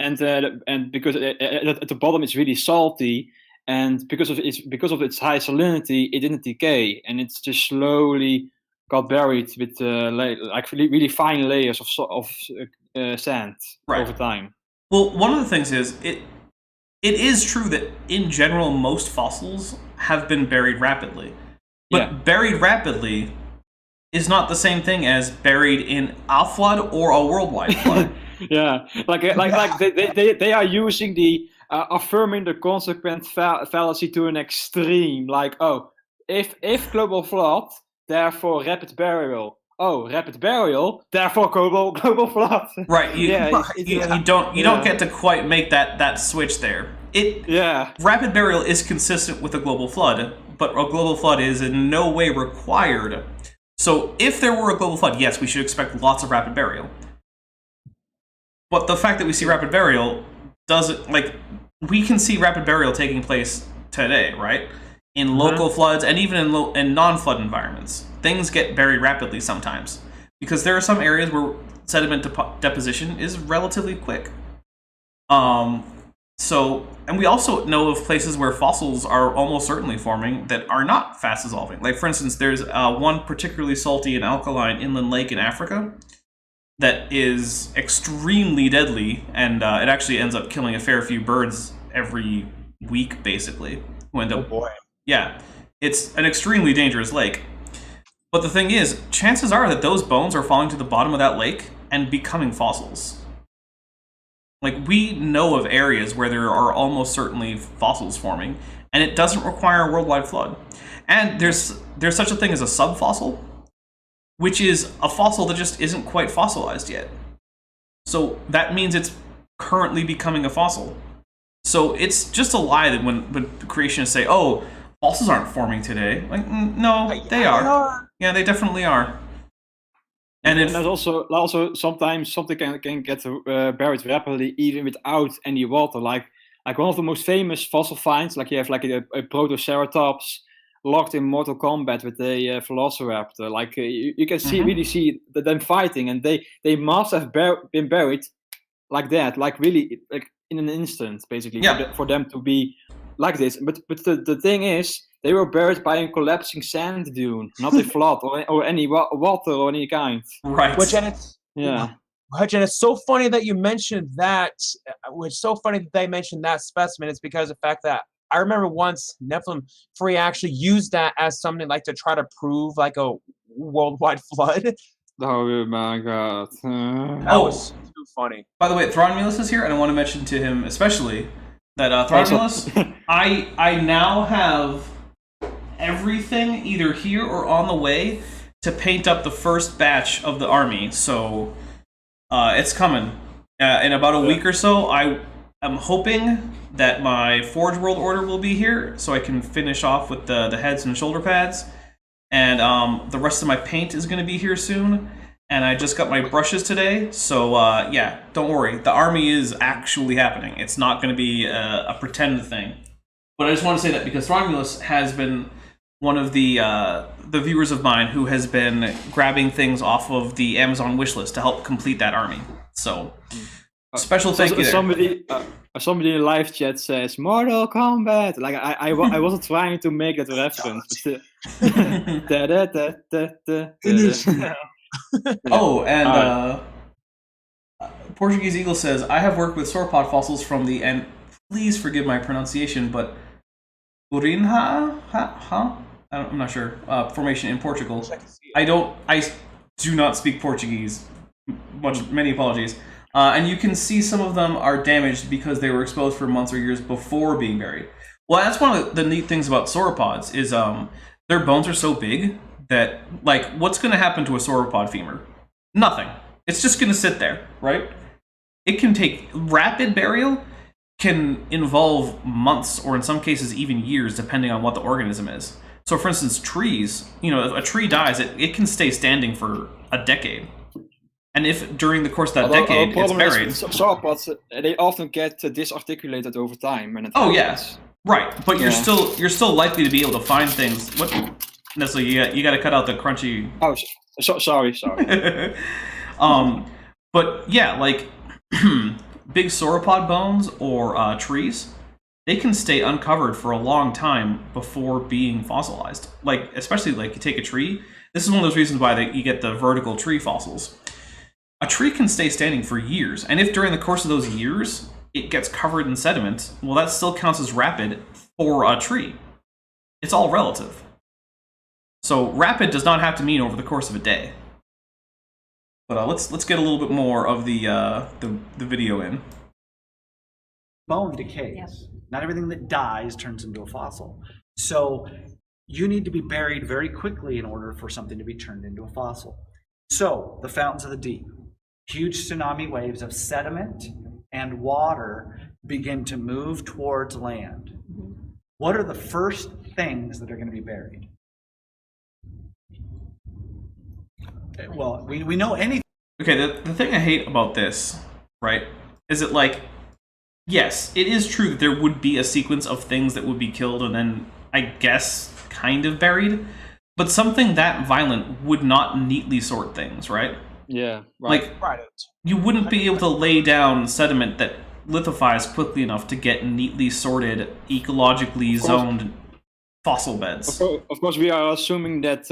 because at the bottom it's really salty, and because of its high salinity, it didn't decay, and it's just slowly got buried with like really fine layers of sand over time. Well, one of the things is it is true that in general most fossils have been buried rapidly, but buried rapidly is not the same thing as buried in a flood or a worldwide flood. Yeah, like they are using the affirming the consequent fallacy to an extreme. Like, oh, if global flood, therefore rapid burial. Oh, rapid burial, therefore global flood. Right. You don't get to quite make that switch there. Rapid burial is consistent with a global flood, but a global flood is in no way required. So if there were a global flood, yes, we should expect lots of rapid burial. But the fact that we see rapid burial doesn't, like, we can see rapid burial taking place today, right? In local floods and even in non-flood environments. Things get buried rapidly sometimes because there are some areas where sediment deposition is relatively quick. And we also know of places where fossils are almost certainly forming that are not fast dissolving. Like, for instance, there's one particularly salty and alkaline inland lake in Africa that is extremely deadly, and it actually ends up killing a fair few birds every week, basically. Who end up, yeah, it's an extremely dangerous lake. But the thing is, chances are that those bones are falling to the bottom of that lake and becoming fossils. Like, we know of areas where there are almost certainly fossils forming, and it doesn't require a worldwide flood. And there's such a thing as a subfossil. which is a fossil that just isn't quite fossilized yet. So that means it's currently becoming a fossil. So it's just a lie that when creationists say, "Oh, fossils aren't forming today," like, no, they are. Yeah, they definitely are. And there's also sometimes something can get buried rapidly even without any water. Like one of the most famous fossil finds, like you have like a Protoceratops locked in Mortal Kombat with a Velociraptor. Like you can really see them fighting, and they must have been buried like that, like really like in an instant, basically, for them to be like this. But the thing is, they were buried by a collapsing sand dune, not a flood or any water or any kind. Right. Which it's so funny that you mentioned that. It's so funny that they mentioned that specimen. It's because of the fact that I remember once Nephilim Free actually used that as something like to try to prove like a worldwide flood. Oh my god. That was too funny. By the way, Thronmulus is here, and I want to mention to him especially that Thronmulus, I now have everything either here or on the way to paint up the first batch of the army. So it's coming. In about a week or so, I am hoping that my Forge World Order will be here, so I can finish off with the heads and shoulder pads. And the rest of my paint is going to be here soon. And I just got my brushes today, so yeah, don't worry. The army is actually happening. It's not going to be a pretend thing. But I just want to say that because Thronmulus has been one of the viewers of mine who has been grabbing things off of the Amazon wishlist to help complete that army. So, special thank you there. Somebody in the live chat says Mortal Kombat. Like I wasn't trying to make that reference. Oh, and Portuguese Eagle says, I have worked with sauropod fossils from the, and please forgive my pronunciation, but Urinha? I'm not sure. Formation in Portugal. I do not speak Portuguese. Many apologies. And you can see some of them are damaged because they were exposed for months or years before being buried. Well, that's one of the neat things about sauropods is their bones are so big that, like, what's going to happen to a sauropod femur? Nothing. It's just going to sit there, right? It can take rapid burial, can involve months or in some cases even years, depending on what the organism is. So, for instance, trees, if a tree dies, it can stay standing for a decade. And if during the course of that decade it's buried, sauropods they often get disarticulated over time. And yes, right. But you're still likely to be able to find things. What? No, so you got to cut out the crunchy. Oh, sorry. But yeah, like big sauropod bones or trees, they can stay uncovered for a long time before being fossilized. Like especially like you take a tree. This is one of those reasons why you get the vertical tree fossils. A tree can stay standing for years, and if during the course of those years it gets covered in sediment, well, that still counts as rapid for a tree. It's all relative. So rapid does not have to mean over the course of a day. But let's get a little bit more of the video in. Bone decays. Yep. Not everything that dies turns into a fossil. So you need to be buried very quickly in order for something to be turned into a fossil. So the fountains of the deep, huge tsunami waves of sediment and water begin to move towards land. What are the first things that are going to be buried? Well, we know anything. Okay, the thing I hate about this, right, is that, like, yes, it is true that there would be a sequence of things that would be killed and then, I guess, kind of buried, but something that violent would not neatly sort things, right? Yeah, right. Like, you wouldn't be able to lay down sediment that lithifies quickly enough to get neatly sorted, ecologically zoned fossil beds. Of course, we are assuming that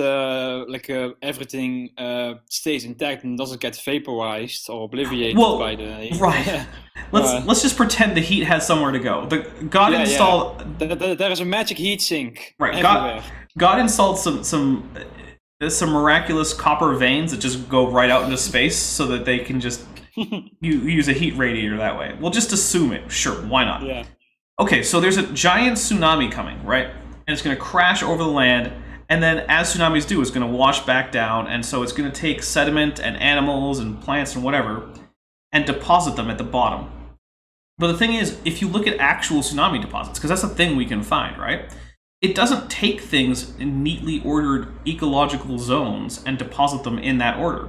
everything stays intact and doesn't get vaporized or obliviated by the. Right. Let's just pretend the heat has somewhere to go. God installed. There is a magic heat sink. Right. Everywhere. God installed some miraculous copper veins that just go right out into space, so that they can just use a heat radiator that way. We'll just assume it. Sure, why not? Yeah. Okay, so there's a giant tsunami coming, right? And it's going to crash over the land, And then, as tsunamis do, it's going to wash back down, and so it's going to take sediment and animals and plants and whatever and deposit them at the bottom. But the thing is, if you look at actual tsunami deposits, because that's a thing we can find, right? It doesn't take things in neatly ordered ecological zones and deposit them in that order.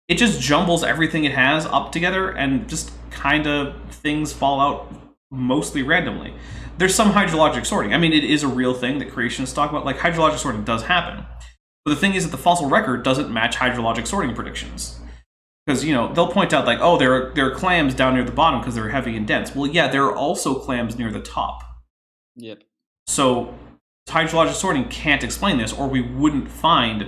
It just jumbles everything it has up together, and just kind of things fall out mostly randomly. There's some hydrologic sorting. I mean, it is a real thing that creationists talk about. Like, hydrologic sorting does happen. But the thing is that the fossil record doesn't match hydrologic sorting predictions. Because, they'll point out, like, oh, there are clams down near the bottom because they're heavy and dense. Well, yeah, there are also clams near the top. Yep. So hydrologic sorting can't explain this, or we wouldn't find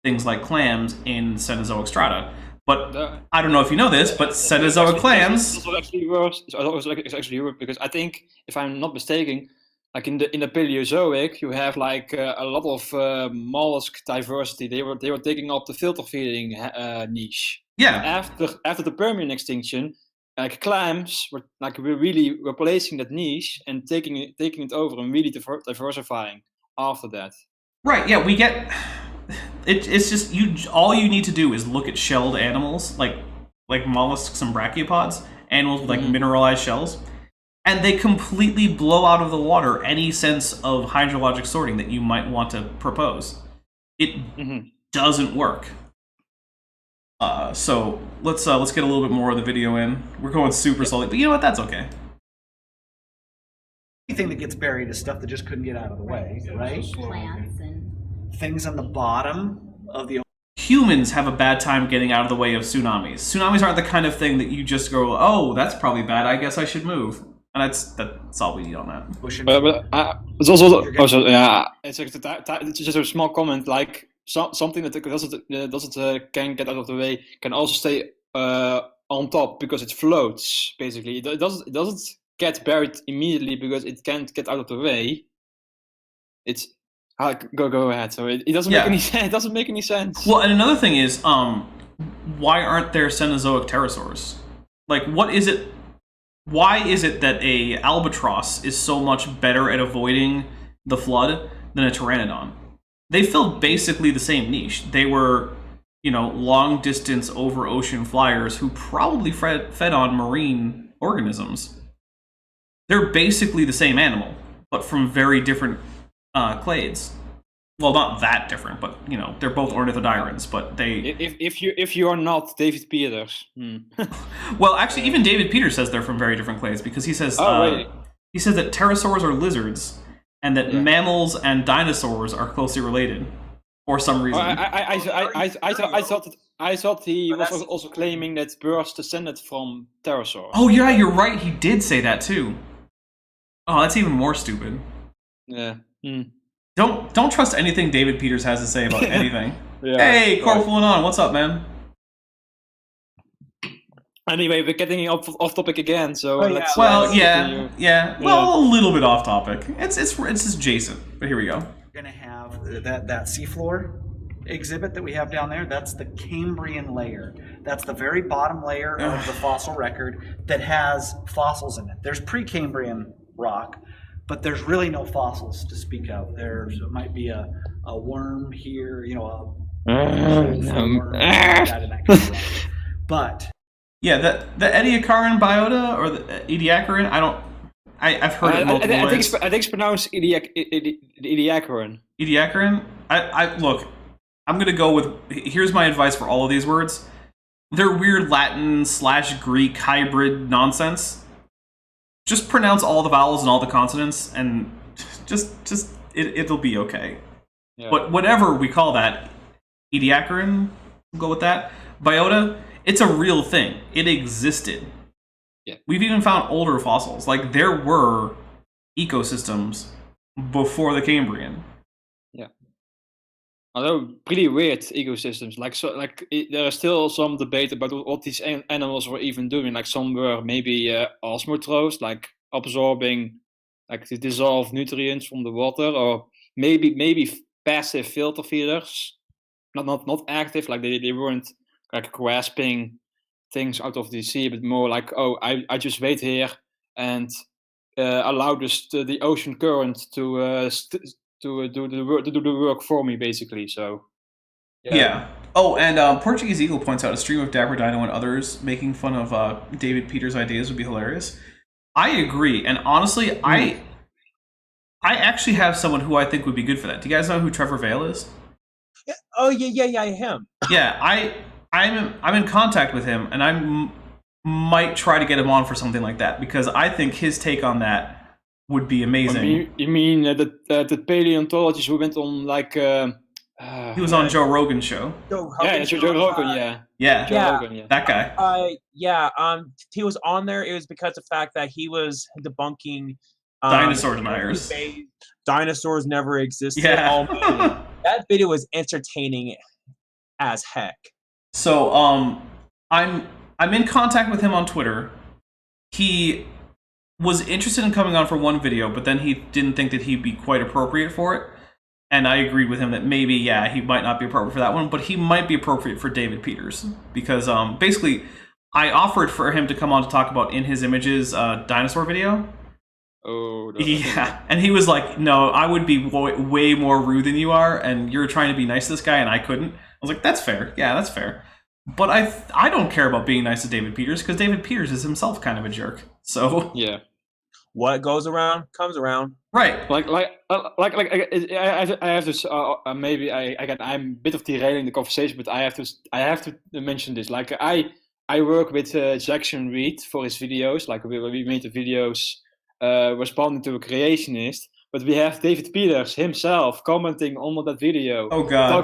things like clams in Cenozoic strata. But I don't know if you know this, but Cenozoic clams. It's actually worse. It's actually worse because I think, if I'm not mistaken, like in the Paleozoic, you have like a lot of mollusk diversity. They were taking up the filter feeding niche. Yeah. After the Permian extinction, like clams were really replacing that niche and taking it over and really diversifying after that. Right. Yeah. We get. It's just all you need to do is look at shelled animals like mollusks and brachiopods, animals with like mineralized shells, and they completely blow out of the water any sense of hydrologic sorting that you might want to propose. It doesn't work. So let's get a little bit more of the video in. We're going super salty, but you know what? That's okay. Anything that gets buried is stuff that just couldn't get out of the way, right? Plants and Things on the bottom of the Humans have a bad time getting out of the way of tsunamis. Tsunamis aren't the kind of thing that you just go, oh, that's probably bad, I guess I should move. And that's all we need on that. ocean. But it's also it's just a small comment. Like something that doesn't can get out of the way can also stay on top because it floats. Basically, it doesn't get buried immediately because it can't get out of the way. It's go ahead. So it doesn't make any sense. It doesn't make any sense. Well, and another thing is, why aren't there Cenozoic pterosaurs? Like, what is it? Why is it that a albatross is so much better at avoiding the flood than a pteranodon? They filled basically the same niche. They were, long distance over ocean flyers who probably fed on marine organisms. They're basically the same animal, but from very different clades. Well, not that different, but they're both ornithodyrans. But they. If you are not David Peters. Well, actually, even David Peters says they're from very different clades because he says he says that pterosaurs are lizards and that mammals and dinosaurs are closely related for some reason. I thought he was also claiming that birds descended from pterosaurs. Oh yeah, you're right. He did say that too. Oh, that's even more stupid. Yeah. Don't trust anything David Peters has to say about anything. Yeah. Hey, Corfulin on, what's up, man? Anyway, we're getting off topic again, so let's. Well, yeah. Well, a little bit off topic. It's adjacent, but here we go. We're gonna have that seafloor exhibit that we have down there. That's the Cambrian layer. That's the very bottom layer of the fossil record that has fossils in it. There's pre-Cambrian rock, but there's really no fossils to speak of. There might be a worm here, a worm, that kind of rock. But yeah, the Ediacaran biota or the Ediacaran, I've heard it multiple ways. I think it's pronounced Ediacaran. Ediacaran? Look, I'm gonna go with. Here's my advice for all of these words. They're weird Latin/Greek hybrid nonsense. Just pronounce all the vowels and all the consonants, and it'll be okay. Yeah. But whatever we call that, Ediacaran, we'll go with that. Biota, it's a real thing. It existed. Yeah. We've even found older fossils. Like, there were ecosystems before the Cambrian. Yeah. Although pretty weird ecosystems. There is still some debate about what these animals were even doing. Like, some were maybe osmotrophs, like absorbing, like to dissolve nutrients from the water, or maybe passive filter feeders. Not active, like they weren't like grasping things out of the sea, but more like, oh, I just wait here and allow the ocean current to to do the work for me, basically. So Yeah. Oh, and Portuguese Eagle points out a stream of Dapper Dino and others making fun of David Peters' ideas would be hilarious. I agree, and honestly, I actually have someone who I think would be good for that. Do you guys know who Trevor Vale is? Yeah. Oh yeah, him. Yeah, I'm in contact with him, and I might try to get him on for something like that because I think his take on that would be amazing. You mean the paleontologist who went on like? He was on Joe Rogan's show. Joe Rogan, Yeah, Joe Rogan, yeah. That guy. He was on there. It was because of the fact that he was debunking dinosaur deniers. Dinosaurs never existed. Yeah. Oh, that video was entertaining as heck. So I'm in contact with him on Twitter. He was interested in coming on for one video, but then he didn't think that he'd be quite appropriate for it. And I agreed with him that maybe, yeah, he might not be appropriate for that one, but he might be appropriate for David Peters. Because basically, I offered for him to come on to talk about In His Images dinosaur video. Oh, yeah. And he was like, no, I would be way more rude than you are, and you're trying to be nice to this guy, and I couldn't. I was like, that's fair. Yeah, that's fair. But I don't care about being nice to David Peters, because David Peters is himself kind of a jerk. So yeah. What goes around comes around. Right. I have this. Maybe I'm a bit of derailing the conversation, but I have to mention this. Like I work with Jackson Reed for his videos. Like we made the videos responding to a creationist, but we have David Peters himself commenting on that video. Oh God.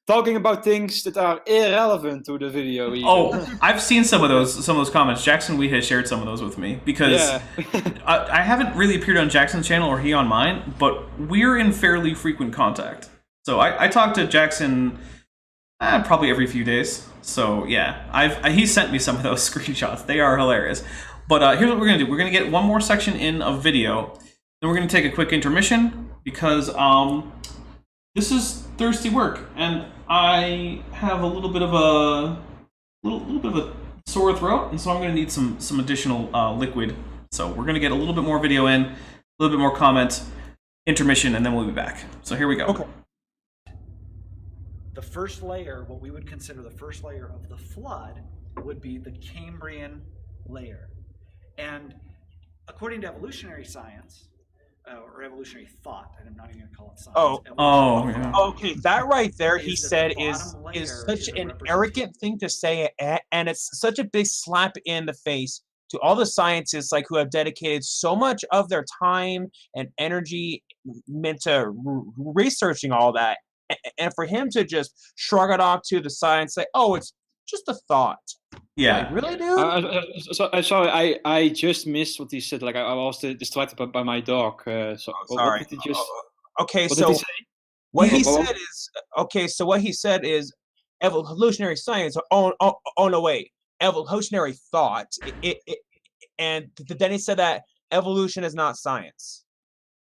Talking about things that are irrelevant to the video. Even. Oh, I've seen some of those comments. Jackson Wheat has shared some of those with me because I haven't really appeared on Jackson's channel or he on mine, but we're in fairly frequent contact. So I talk to Jackson probably every few days. So yeah, he sent me some of those screenshots. They are hilarious. But here's what we're gonna do. We're gonna get one more section in of video, then we're gonna take a quick intermission because this is thirsty work, and I have a little bit of a sore throat, and so I'm going to need some additional liquid. So we're going to get a little bit more video in, a little bit more comment, intermission, and then we'll be back. So here we go. Okay. The first layer, what we would consider the first layer of the flood, would be the Cambrian layer. And according to evolutionary science, or evolutionary thought, and I'm not even going to call it science. Yeah. Okay, that right there, he said, is such an arrogant thing to say, and it's such a big slap in the face to all the scientists who have dedicated so much of their time and energy into researching all that, and for him to just shrug it off to the side and say, "Oh, it's just a thought." Yeah. Really, dude? Sorry, I just missed what he said. Like I was distracted by my dog. Sorry. What did he just? Okay, What so did he say? what he Well, said is So what he said is evolutionary science. Oh no, wait, evolutionary thought. And then he said that evolution is not science.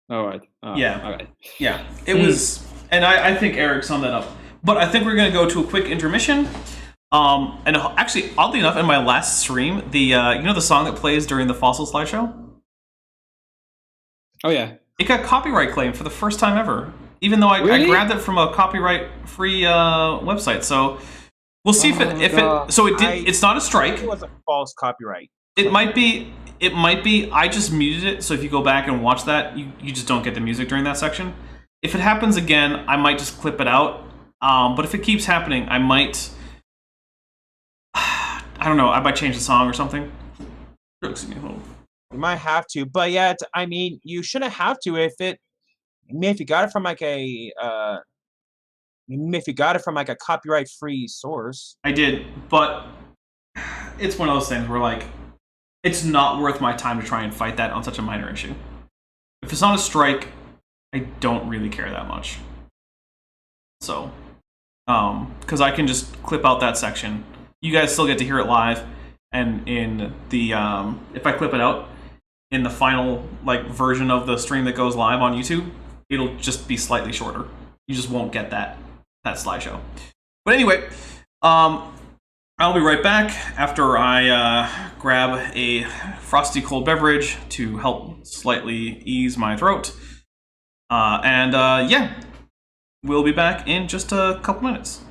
All right. Yeah. All right. Yeah. It was, and I think Eric summed that up. But I think we're going to go to a quick intermission. And actually, oddly enough, in my last stream, the the song that plays during the fossil slideshow? Oh yeah. It got copyright claim for the first time ever, even though I grabbed it from a copyright-free website. So we'll see it's not a strike. It was a false copyright. It might be. I just muted it, so if you go back and watch that, you just don't get the music during that section. If it happens again, I might just clip it out. But if it keeps happening, I might. I don't know. I might change the song or something. Excuse me. Hold on. You might have to, but yet, I mean, you shouldn't have to if you got it from a copyright-free source. I did, but it's one of those things where it's not worth my time to try and fight that on such a minor issue. If it's not a strike, I don't really care that much. So, because I can just clip out that section. You guys still get to hear it live, and in the if I clip it out in the final version of the stream that goes live on YouTube, it'll just be slightly shorter. You just won't get that slideshow. But anyway, I'll be right back after I grab a frosty cold beverage to help slightly ease my throat. Yeah, we'll be back in just a couple minutes.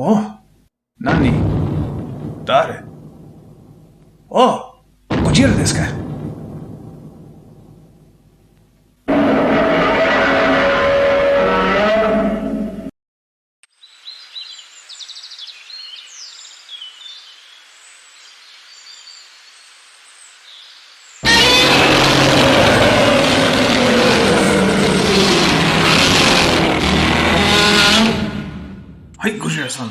Oh, Nani? Dare? Oh, Ujira desu ka? Hai, Gojira-san.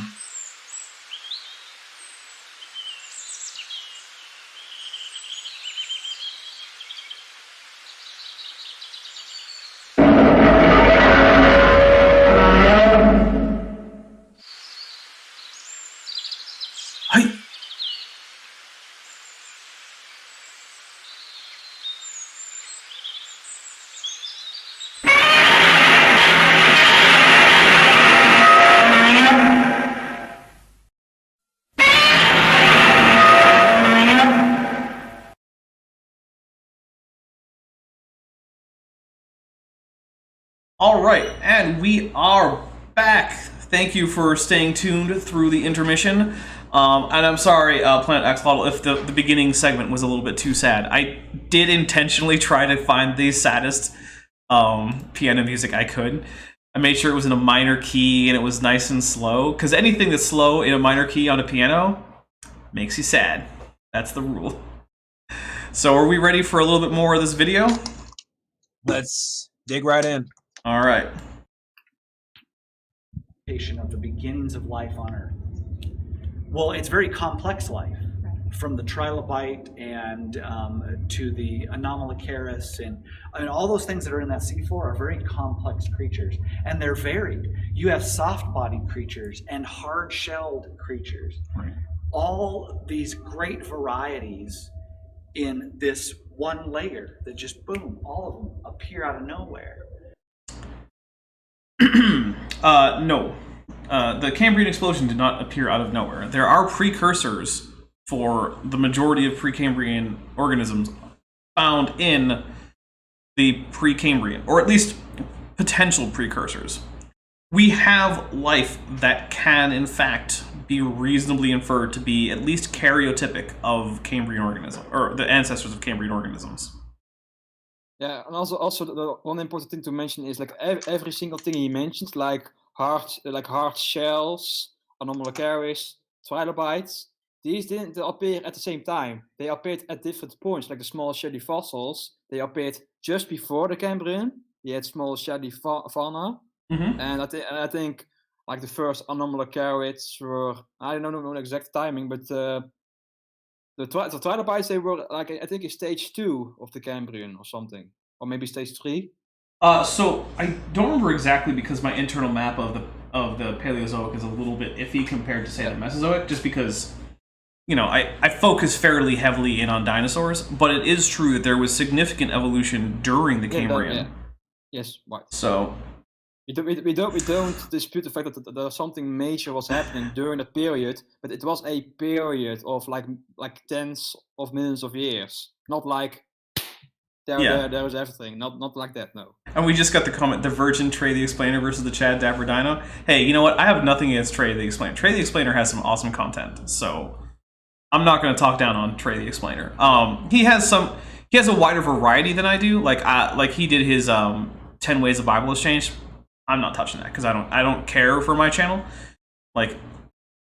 Hai. All right, and we are back. Thank you for staying tuned through the intermission. And I'm sorry, Planet Axolotl, if the beginning segment was a little bit too sad. I did intentionally try to find the saddest piano music I could. I made sure it was in a minor key and it was nice and slow, because anything that's slow in a minor key on a piano makes you sad. That's the rule. So are we ready for a little bit more of this video? Let's dig right in. All right. Of the beginnings of life on Earth. Well, it's very complex life, from the trilobite and to the anomalocaris, and all those things that are in that C4 are very complex creatures, and they're varied. You have soft-bodied creatures and hard-shelled creatures. Right. All these great varieties in this one layer that just boom, all of them appear out of nowhere. No. The Cambrian explosion did not appear out of nowhere. There are precursors for the majority of Precambrian organisms found in the Precambrian, or at least potential precursors. We have life that can, in fact, be reasonably inferred to be at least karyotypic of Cambrian organisms, or the ancestors of Cambrian organisms. Yeah, and also the one important thing to mention is like every single thing he mentions, like hard shells, anomalocaris, trilobites. These didn't appear at the same time. They appeared at different points, like the small shelly fossils. They appeared just before the Cambrian. You had small shelly fauna, and I think like the first anomalocaris were, I don't know the exact timing, but the trilobites, they were like, I think in stage 2 of the Cambrian or something, or maybe stage 3. So I don't remember exactly, because my internal map of the Paleozoic is a little bit iffy compared to, say, the Mesozoic, just because I focus fairly heavily in on dinosaurs, but it is true that there was significant evolution during the Cambrian. Yes, right. So we don't dispute the fact that there something major was happening during that period, but it was a period of like tens of millions of years, not like there was everything, not like that. No. And we just got the comment: the Virgin Trey the Explainer versus the Chad Dapper Dino. Hey, you know what? I have nothing against Trey the Explainer. Trey the Explainer has some awesome content, so I'm not going to talk down on Trey the Explainer. He has a wider variety than I do. Like he did his 10 Ways the Bible has changed. I'm not touching that because I don't care for my channel. Like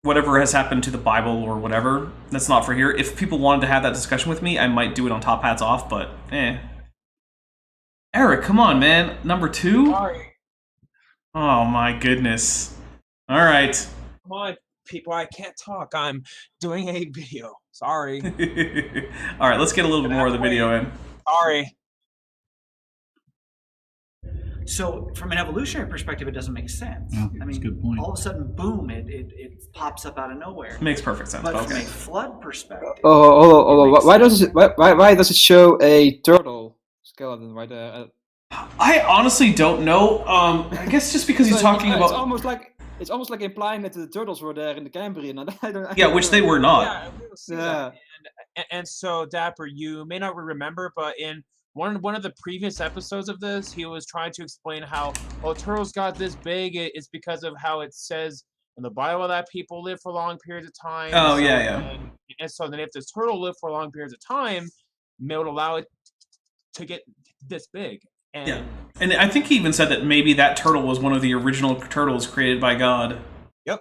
whatever has happened to the Bible or whatever, that's not for here. If people wanted to have that discussion with me, I might do it on Top Hats Off, but Eric, come on, man. Number 2? Sorry. Oh my goodness. All right. Come on, people. I can't talk. I'm doing a video. Sorry. All right, let's get a little bit more of the video in. Sorry. So from an evolutionary perspective, it doesn't make sense. Yeah, I that's mean, a good point. all of a sudden, boom, it pops up out of nowhere. Makes perfect sense. But Okay. from a flood perspective, Why does it show a turtle skeleton right there? I honestly don't know. I guess just because he's talking about it's almost like implying that the turtles were there in the Cambrian. which they were not. Yeah. And so, Dapper, you may not remember, but in one of the previous episodes of this, he was trying to explain how turtles got this big. It's because of how it says in the Bible that people live for long periods of time. Oh, so, yeah. And so then if this turtle lived for long periods of time, it would allow it to get this big. And And I think he even said that maybe that turtle was one of the original turtles created by God. Yep.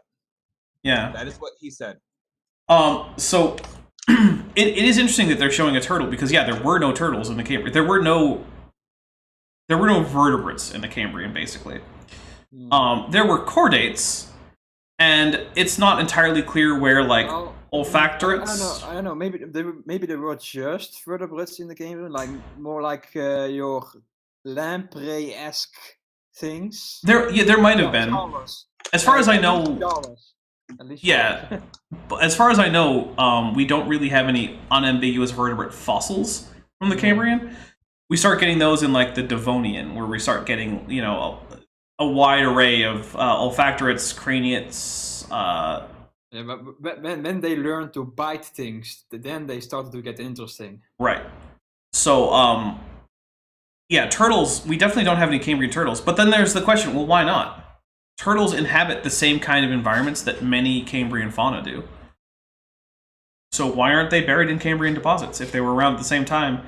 Yeah. That is what he said. So it is interesting that they're showing a turtle because there were no turtles in the Cambrian. There were no vertebrates in the Cambrian, basically. There were chordates, and it's not entirely clear where olfactorates. I don't know. Maybe there were just vertebrates in the Cambrian, like more like your lamprey-esque things. There might have been. As far as I know, as far as I know, we don't really have any unambiguous vertebrate fossils from the Cambrian. We start getting those in like the Devonian, where we start getting a wide array of olfactorates, craniates. But when they learn to bite things, then they started to get interesting. Right. So turtles. We definitely don't have any Cambrian turtles. But then there's the question: well, why not? Turtles inhabit the same kind of environments that many Cambrian fauna do. So why aren't they buried in Cambrian deposits if they were around at the same time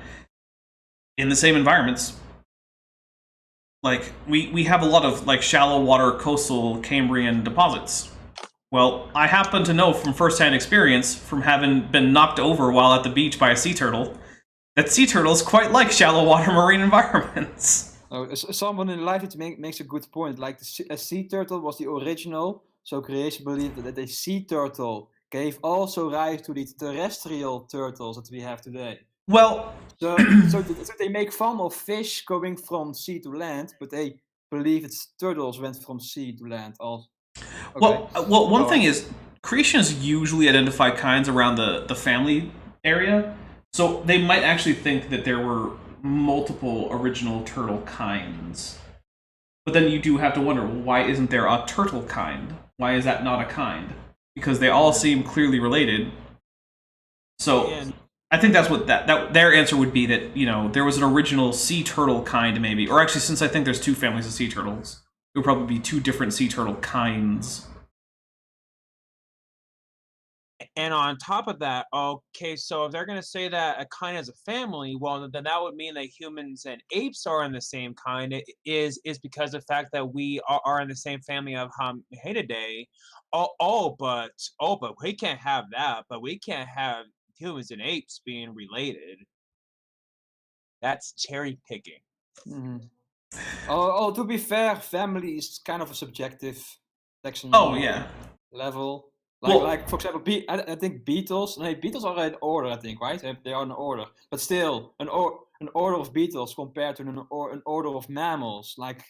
in the same environments? Like, we have a lot of like shallow water coastal Cambrian deposits. Well, I happen to know from first-hand experience, from having been knocked over while at the beach by a sea turtle, that sea turtles quite like shallow water marine environments. Someone in life makes a good point. Like a sea turtle was the original, so creation believed that a sea turtle gave also rise to the terrestrial turtles that we have today. Well, so they make fun of fish going from sea to land, but they believe it's turtles went from sea to land. Also, okay. Well, one thing is, creationists usually identify kinds around the family area, so they might actually think that there were multiple original turtle kinds. But then you do have to wonder, why isn't there a turtle kind? Why is that not a kind? Because they all seem clearly related. So I think that's what that their answer would be, that there was an original sea turtle kind, maybe, or actually, since I think there's 2 families of sea turtles, it would probably be 2 different sea turtle kinds. And on top of that, okay, so if they're going to say that a kind is a family, well, then that would mean that humans and apes are in the same kind. It is because of the fact that we are in the same family of Hominidae. But we can't have that. But we can't have humans and apes being related. That's cherry picking. Mm-hmm. To be fair, family is kind of a subjective taxonomy level. Like for example, I think beetles. No, beetles are in order, I think, right? They are in order, but still, an order of beetles compared to an order of mammals, like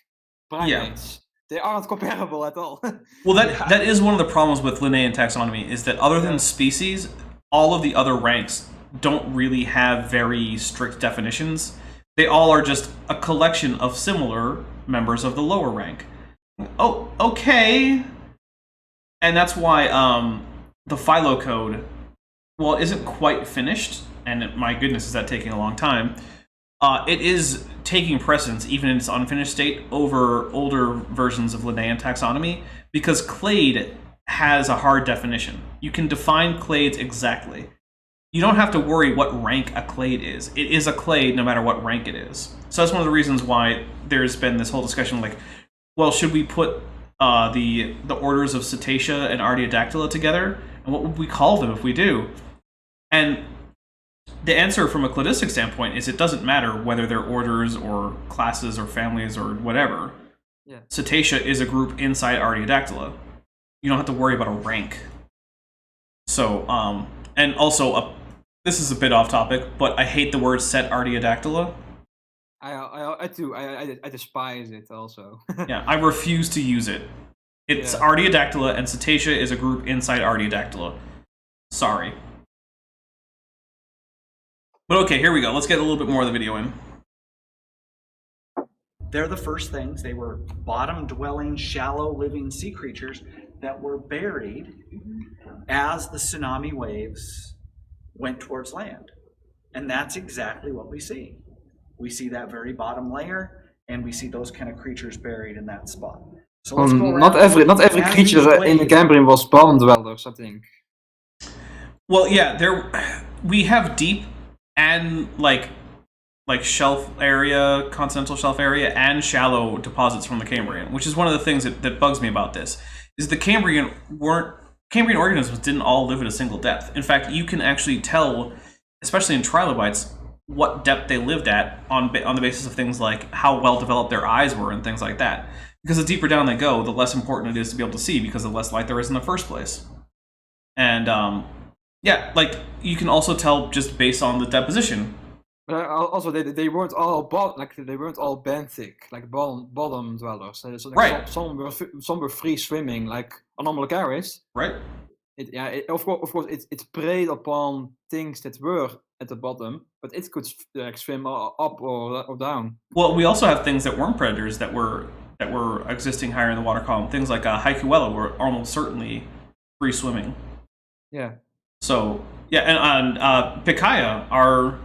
primates, they aren't comparable at all. Well, that is one of the problems with Linnaean taxonomy, is that other than species, all of the other ranks don't really have very strict definitions. They all are just a collection of similar members of the lower rank. Oh, okay. And that's why the Philo code, well, it isn't quite finished, and my goodness, is that taking a long time. It is taking precedence, even in its unfinished state, over older versions of Linnaean taxonomy, because clade has a hard definition. You can define clades exactly. You don't have to worry what rank a clade is. It is a clade no matter what rank it is. So that's one of the reasons why there's been this whole discussion like, well, should we put the orders of Cetacea and Artiodactyla together? And what would we call them if we do? And the answer from a cladistic standpoint is it doesn't matter whether they're orders or classes or families or whatever. Yeah. Cetacea is a group inside Artiodactyla. You don't have to worry about a rank. So, and also, this is a bit off topic, but I hate the word set Artiodactyla. I do. I despise it also. Yeah, I refuse to use it. It's Yeah. Artiodactyla, and Cetacea is a group inside Artiodactyla. Sorry. But okay, here we go. Let's get a little bit more of the video in. They're the first things. They were bottom-dwelling, shallow-living sea creatures that were buried as the tsunami waves went towards land. And that's exactly what we see. We see that very bottom layer, and we see those kind of creatures buried in that spot. So let's go around. Not every As creature these in the waves- Cambrian was bottom dwellers, I think. Well, yeah, we have deep and like shelf area, continental shelf area, and shallow deposits from the Cambrian, which is one of the things that bugs me about this. Is the Cambrian organisms didn't all live at a single depth. In fact, you can actually tell, especially in trilobites, what depth they lived at on the basis of things like how well developed their eyes were and things like that. Because the deeper down they go, the less important it is to be able to see because the less light there is in the first place. And yeah, like you can also tell just based on the deposition. But also, they weren't all they weren't all benthic, like bottom dwellers. So like Right. Some were free swimming, like Anomalocaris. Right? Of course, it preyed upon things that were at the bottom, but it could swim up or down. Well, we also have things that weren't predators that were existing higher in the water column. Things like Haikuella were almost certainly free swimming. Yeah. So yeah, and Pikaia are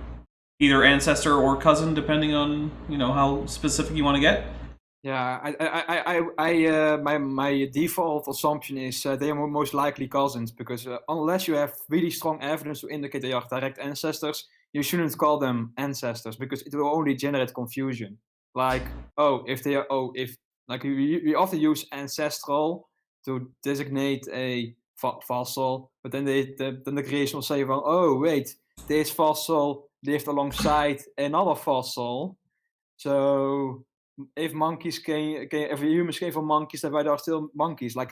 either ancestor or cousin, depending on how specific you want to get. Yeah, my default assumption is they are most likely cousins, because unless you have really strong evidence to indicate they are direct ancestors, you shouldn't call them ancestors, because it will only generate confusion. Like, we often use ancestral to designate a fossil, but then the creation will say, well, oh wait, this fossil lived alongside another fossil, so if humans came from monkeys, then why there are still monkeys? Like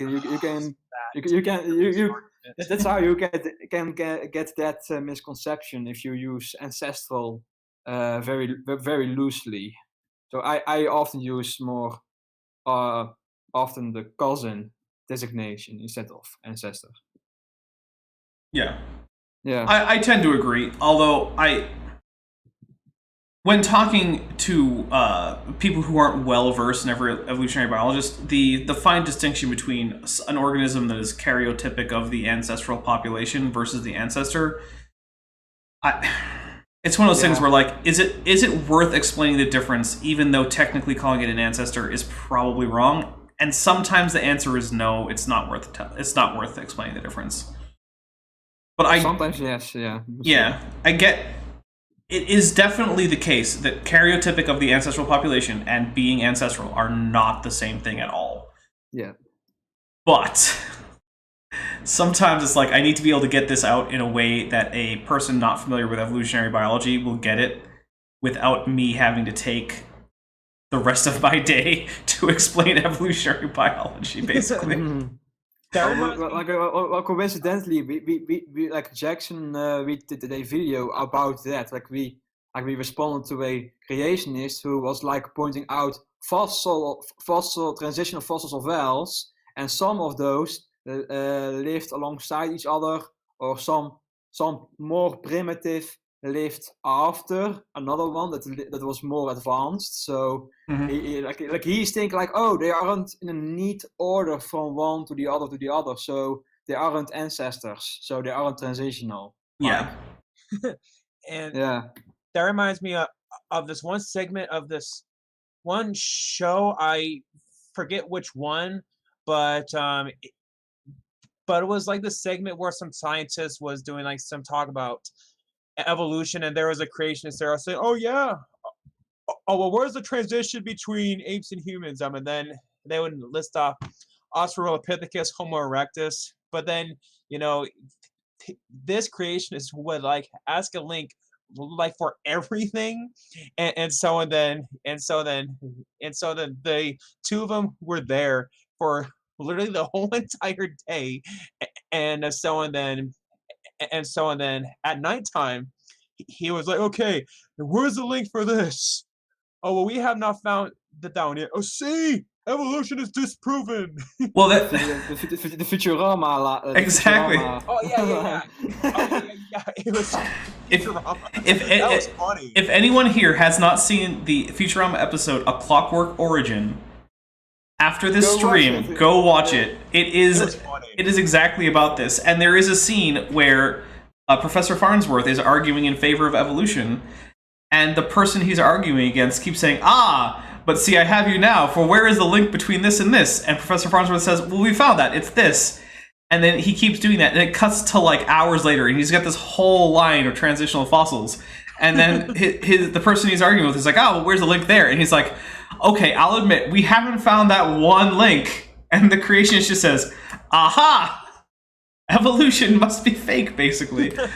that's how you can get that misconception if you use ancestral very very loosely. So I often use more often the cousin designation instead of ancestor. Yeah. Yeah. I tend to agree, although when talking to people who aren't well versed in evolutionary biologists, the fine distinction between an organism that is karyotypic of the ancestral population versus the ancestor, it's one of those things where, like, is it worth explaining the difference, even though technically calling it an ancestor is probably wrong? And sometimes the answer is no, it's not worth explaining the difference. But sometimes yes, yeah. Yeah, I get. It is definitely the case that karyotypic of the ancestral population and being ancestral are not the same thing at all. Yeah. But sometimes it's like I need to be able to get this out in a way that a person not familiar with evolutionary biology will get it without me having to take the rest of my day to explain evolutionary biology, basically. Coincidentally, we like Jackson, we did a video about that. Like we responded to a creationist who was like pointing out fossil transitional fossils of whales, and some of those lived alongside each other, or some some more primitive lived after another one that was more advanced. So he's thinking like, oh, they aren't in a neat order from one to the other. So they aren't ancestors. So they aren't transitional. Yeah. And Yeah. that reminds me of this one segment of this one show. I forget which one, but it was like the segment where some scientist was doing like some talk about evolution, and there was a creationist there. I was saying, "Oh yeah, oh well, where's the transition between apes and humans?" And then they would list off Australopithecus, Homo erectus, but then this creationist would like ask a link like for everything, and so then the two of them were there for literally the whole entire day, and so then at nighttime he was like, okay, where's the link for this? Oh well, we have not found the down yet. Oh, see, evolution is disproven. Well, that the Futurama. Exactly. Futurama. Oh yeah. It was Futurama. That was funny. If anyone here has not seen the Futurama episode A Clockwork Origin, after this stream, go watch it. It is exactly about this. And there is a scene where Professor Farnsworth is arguing in favor of evolution, and the person he's arguing against keeps saying, but see, I have you now, for where is the link between this and this? And Professor Farnsworth says, well, we found that, it's this. And then he keeps doing that, and it cuts to like hours later, and he's got this whole line of transitional fossils. And then the person he's arguing with is like, well, where's the link there? And he's like, okay, I'll admit, we haven't found that one link. And the creationist just says, aha! Evolution must be fake, basically. Even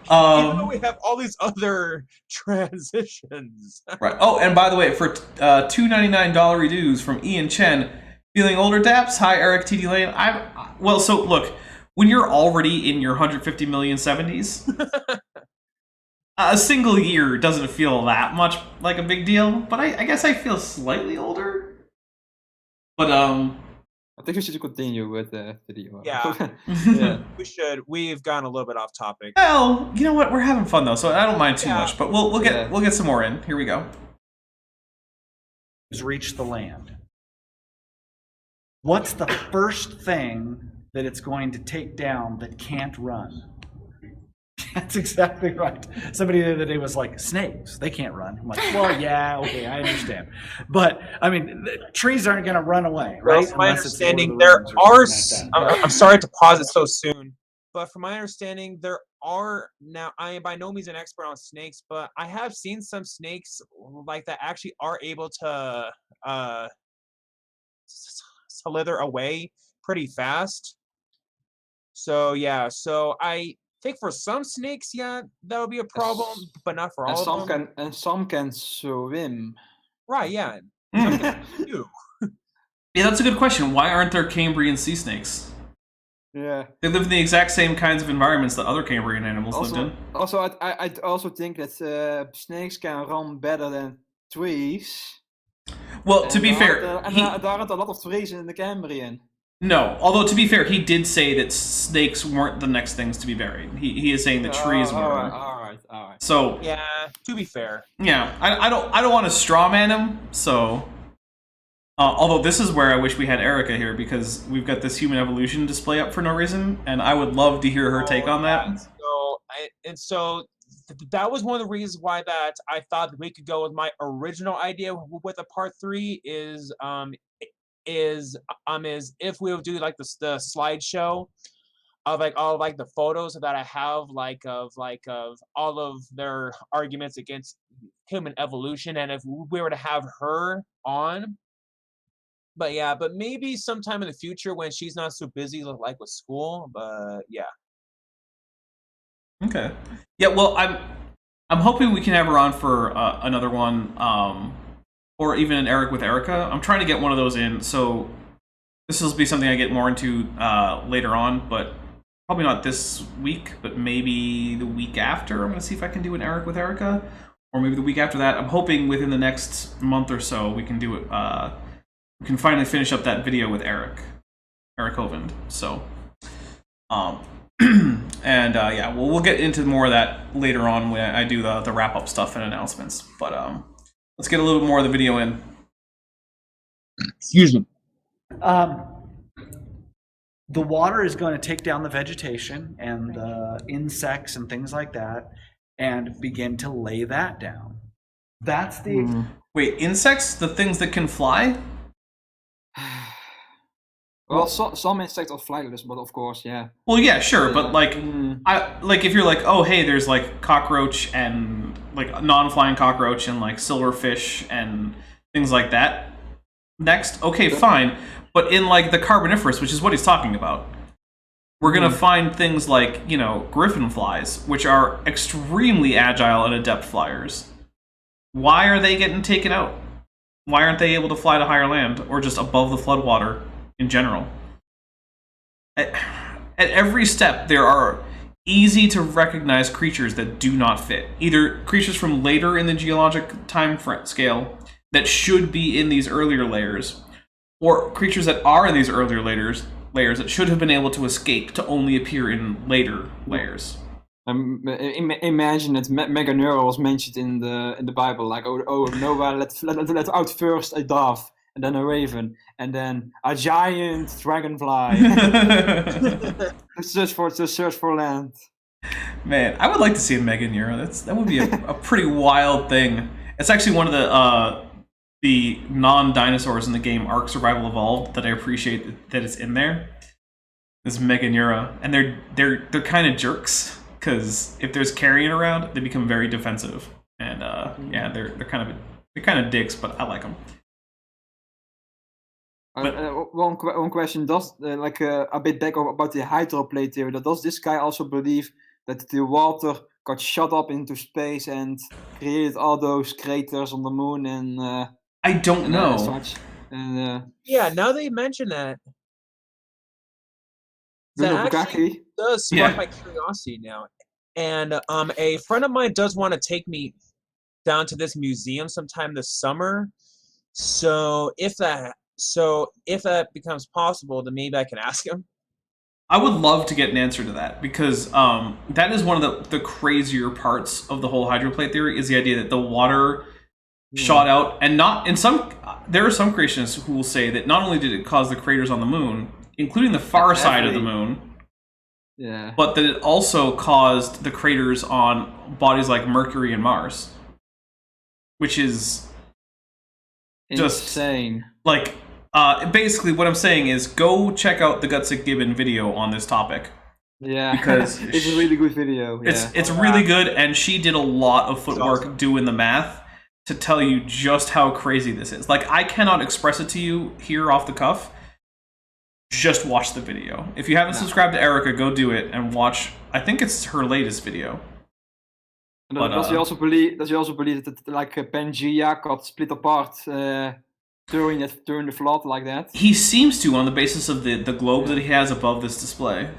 though we have all these other transitions. Right. Oh, and by the way, for $2.99 dues from Ian Chen, feeling older daps? Hi, Eric TD Lane. Well, so look, when you're already in your 150 million 70s, a single year doesn't feel that much like a big deal. But I guess I feel slightly older. But I think we should continue with the video. Yeah. Yeah. We should. We've gone a little bit off topic. Well, you know what? We're having fun though, so I don't mind too much. But we'll get some more in. Here we go. Has reached the land. What's the first thing that it's going to take down that can't run? That's exactly right. Somebody the other day was like, snakes, they can't run. I'm like, well, yeah, okay, I understand. But, I mean, the trees aren't going to run away, right? Well, from my understanding, there are... I'm sorry to pause it so soon, but from my understanding, there are... Now, I am by no means an expert on snakes, but I have seen some snakes like that actually are able to slither away pretty fast. So, yeah, so I... think for some snakes, yeah, that would be a problem, but not for all of them. And some can swim. Right, yeah. Some can too. Yeah, that's a good question. Why aren't there Cambrian sea snakes? Yeah. They live in the exact same kinds of environments that other Cambrian animals lived in. Also, I also think that snakes can run better than trees. Well, to be fair... there aren't a lot of trees in the Cambrian. No, although to be fair, he did say that snakes weren't the next things to be buried. He is saying that trees were. All right. So yeah, to be fair. Yeah, I don't want to straw man him. So, although this is where I wish we had Erica here because we've got this human evolution display up for no reason, and I would love to hear her take on that. So that was one of the reasons why that I thought that we could go with my original idea with a part 3 is if we would do like the slideshow of like all of like the photos that I have of all of their arguments against human evolution, and if we were to have her on. But yeah, but maybe sometime in the future when she's not so busy like with school. But yeah. Okay. Yeah. Well, I'm hoping we can have her on for another one. Or even an Eric with Erica. I'm trying to get one of those in, so this will be something I get more into later on, but probably not this week, but maybe the week after. I'm going to see if I can do an Eric with Erica, or maybe the week after that. I'm hoping within the next month or so we can do it. We can finally finish up that video with Eric Hovind. So, And yeah, we'll get into more of that later on when I do the wrap up stuff and announcements. But let's get a little bit more of the video in. Excuse me. The water is going to take down the vegetation and the insects and things like that and begin to lay that down. That's the... Wait, insects? The things that can fly? Well, some insects are flightless, but of course, yeah. Well, yeah, sure, but like, if you're like, oh, hey, there's like cockroach and like non-flying cockroach and like silverfish and things like that. Next, okay, fine, but in like the Carboniferous, which is what he's talking about, we're gonna find things like, you know, griffin flies, which are extremely agile and adept flyers. Why are they getting taken out? Why aren't they able to fly to higher land or just above the floodwater in general? At every step, there are easy to recognize creatures that do not fit. Either creatures from later in the geologic time scale that should be in these earlier layers, or creatures that are in these earlier layers that should have been able to escape to only appear in later layers. Imagine that Meganura was mentioned in the Bible, like Noah let out first a dove, and then a raven, and then a giant dragonfly. search for land. Man, I would like to see a Meganura. That would be a pretty wild thing. It's actually one of the non-dinosaurs in the game Ark Survival Evolved that I appreciate that it's in there. This Meganura, and they're kind of jerks because if there's carrion around, they become very defensive, and yeah, they're kind of dicks, but I like them. One question: does a bit back about the hydroplate theory? Does this guy also believe that the water got shot up into space and created all those craters on the moon and? I don't know. Such. And, Yeah, now that you mention that, that actually does spark my curiosity now. And a friend of mine does want to take me down to this museum sometime this summer. So if that becomes possible, then maybe I can ask him. I would love to get an answer to that, because that is one of the crazier parts of the whole hydroplate theory, is the idea that the water shot out, and there are some creationists who will say that not only did it cause the craters on the moon, including the far side of the moon, but that it also caused the craters on bodies like Mercury and Mars, which is just insane. Like, basically what I'm saying is go check out the Gutsick Gibbon video on this topic. Yeah, because it's a really good video. It's really good, and she did a lot of footwork doing the math to tell you just how crazy this is. Like, I cannot express it to you here off the cuff. Just watch the video. If you haven't subscribed to Erica, go do it and watch. I think it's her latest video. But, does he also believe that like Pangea got split apart during the flood like that? He seems to, on the basis of the globes that he has above this display.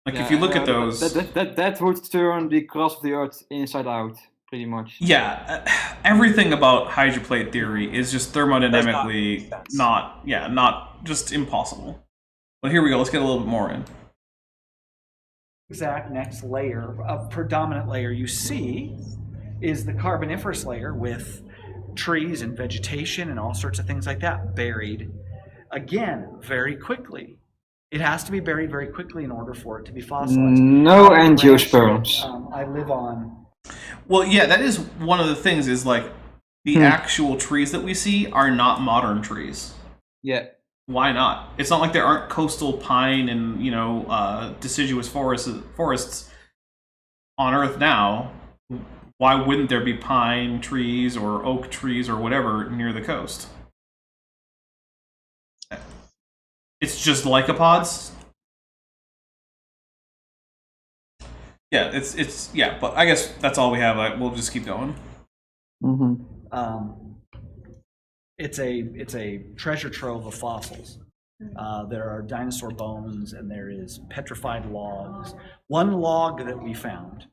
Like, if you look at those, that would turn the crust of the Earth inside out. Pretty much. Yeah, everything about hydroplate theory is just thermodynamically not just impossible. But here we go. Let's get a little bit more in. Exact next layer, a predominant layer you see, is the Carboniferous layer with trees and vegetation and all sorts of things like that buried. Again, very quickly. It has to be buried very quickly in order for it to be fossilized. No angiosperms. I live on. Well, yeah, that is one of the things, is like the actual trees that we see are not modern trees. Yeah. Why not? It's not like there aren't coastal pine and, deciduous forests on Earth now. Why wouldn't there be pine trees or oak trees or whatever near the coast? It's just lycopods. Yeah, it's but I guess that's all we have. We'll just keep going. It's a treasure trove of fossils. There are dinosaur bones, and there is petrified logs. One log that we found,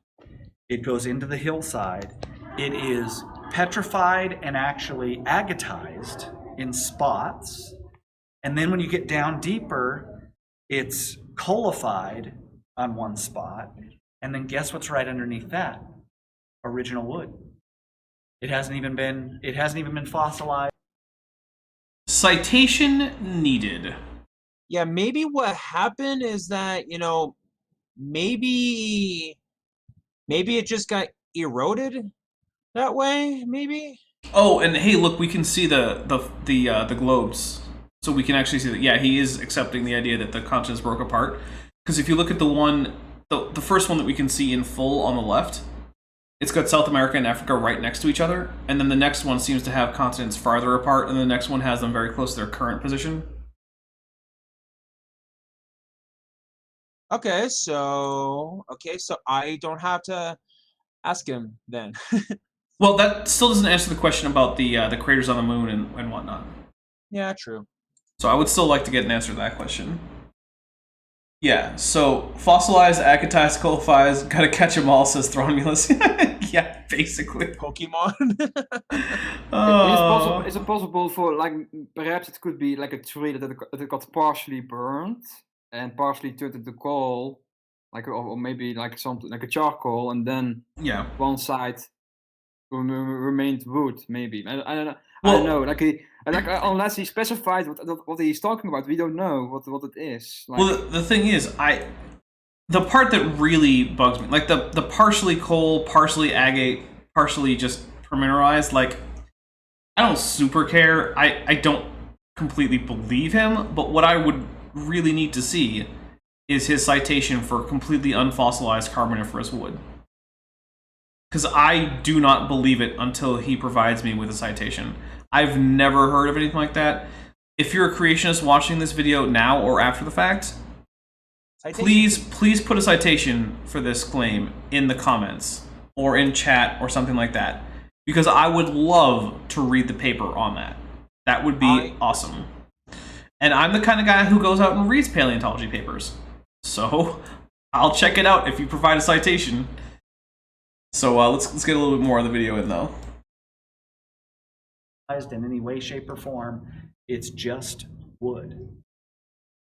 it goes into the hillside. It is petrified and actually agatized in spots. And then when you get down deeper, it's coalified on one spot, and then guess what's right underneath that? Original wood. It hasn't even been fossilized. Citation needed. Yeah, maybe what happened is that, maybe it just got eroded that way, maybe? Oh, and hey, look, we can see the globes. So we can actually see that, yeah, he is accepting the idea that the continents broke apart. Because if you look at the first one that we can see in full on the left, it's got South America and Africa right next to each other, and then the next one seems to have continents farther apart, and the next one has them very close to their current position. Okay, so I don't have to ask him then. Well, that still doesn't answer the question about the craters on the moon and whatnot. Yeah, true. So I would still like to get an answer to that question. Yeah, so fossilized, acatized, coalphized, gotta catch 'em all, says Thronmulus. Yeah, basically. Pokemon. Is it possible for, like, perhaps it could be like a tree that it got partially burned and partially turned into coal, like, or maybe like something like a charcoal, and then one side remained wood, maybe. I don't know. I don't know. Unless he specified what he's talking about, we don't know what it is. Like, well, the thing is, the part that really bugs me, like the partially coal, partially agate, partially just permineralized, like, I don't super care. I don't completely believe him, but what I would really need to see is his citation for completely unfossilized carboniferous wood. Because I do not believe it until he provides me with a citation. I've never heard of anything like that. If you're a creationist watching this video now or after the fact, please put a citation for this claim in the comments or in chat or something like that. Because I would love to read the paper on that. That would be awesome. And I'm the kind of guy who goes out and reads paleontology papers. So I'll check it out if you provide a citation. So let's get a little bit more of the video in, though. In any way, shape, or form, it's just wood.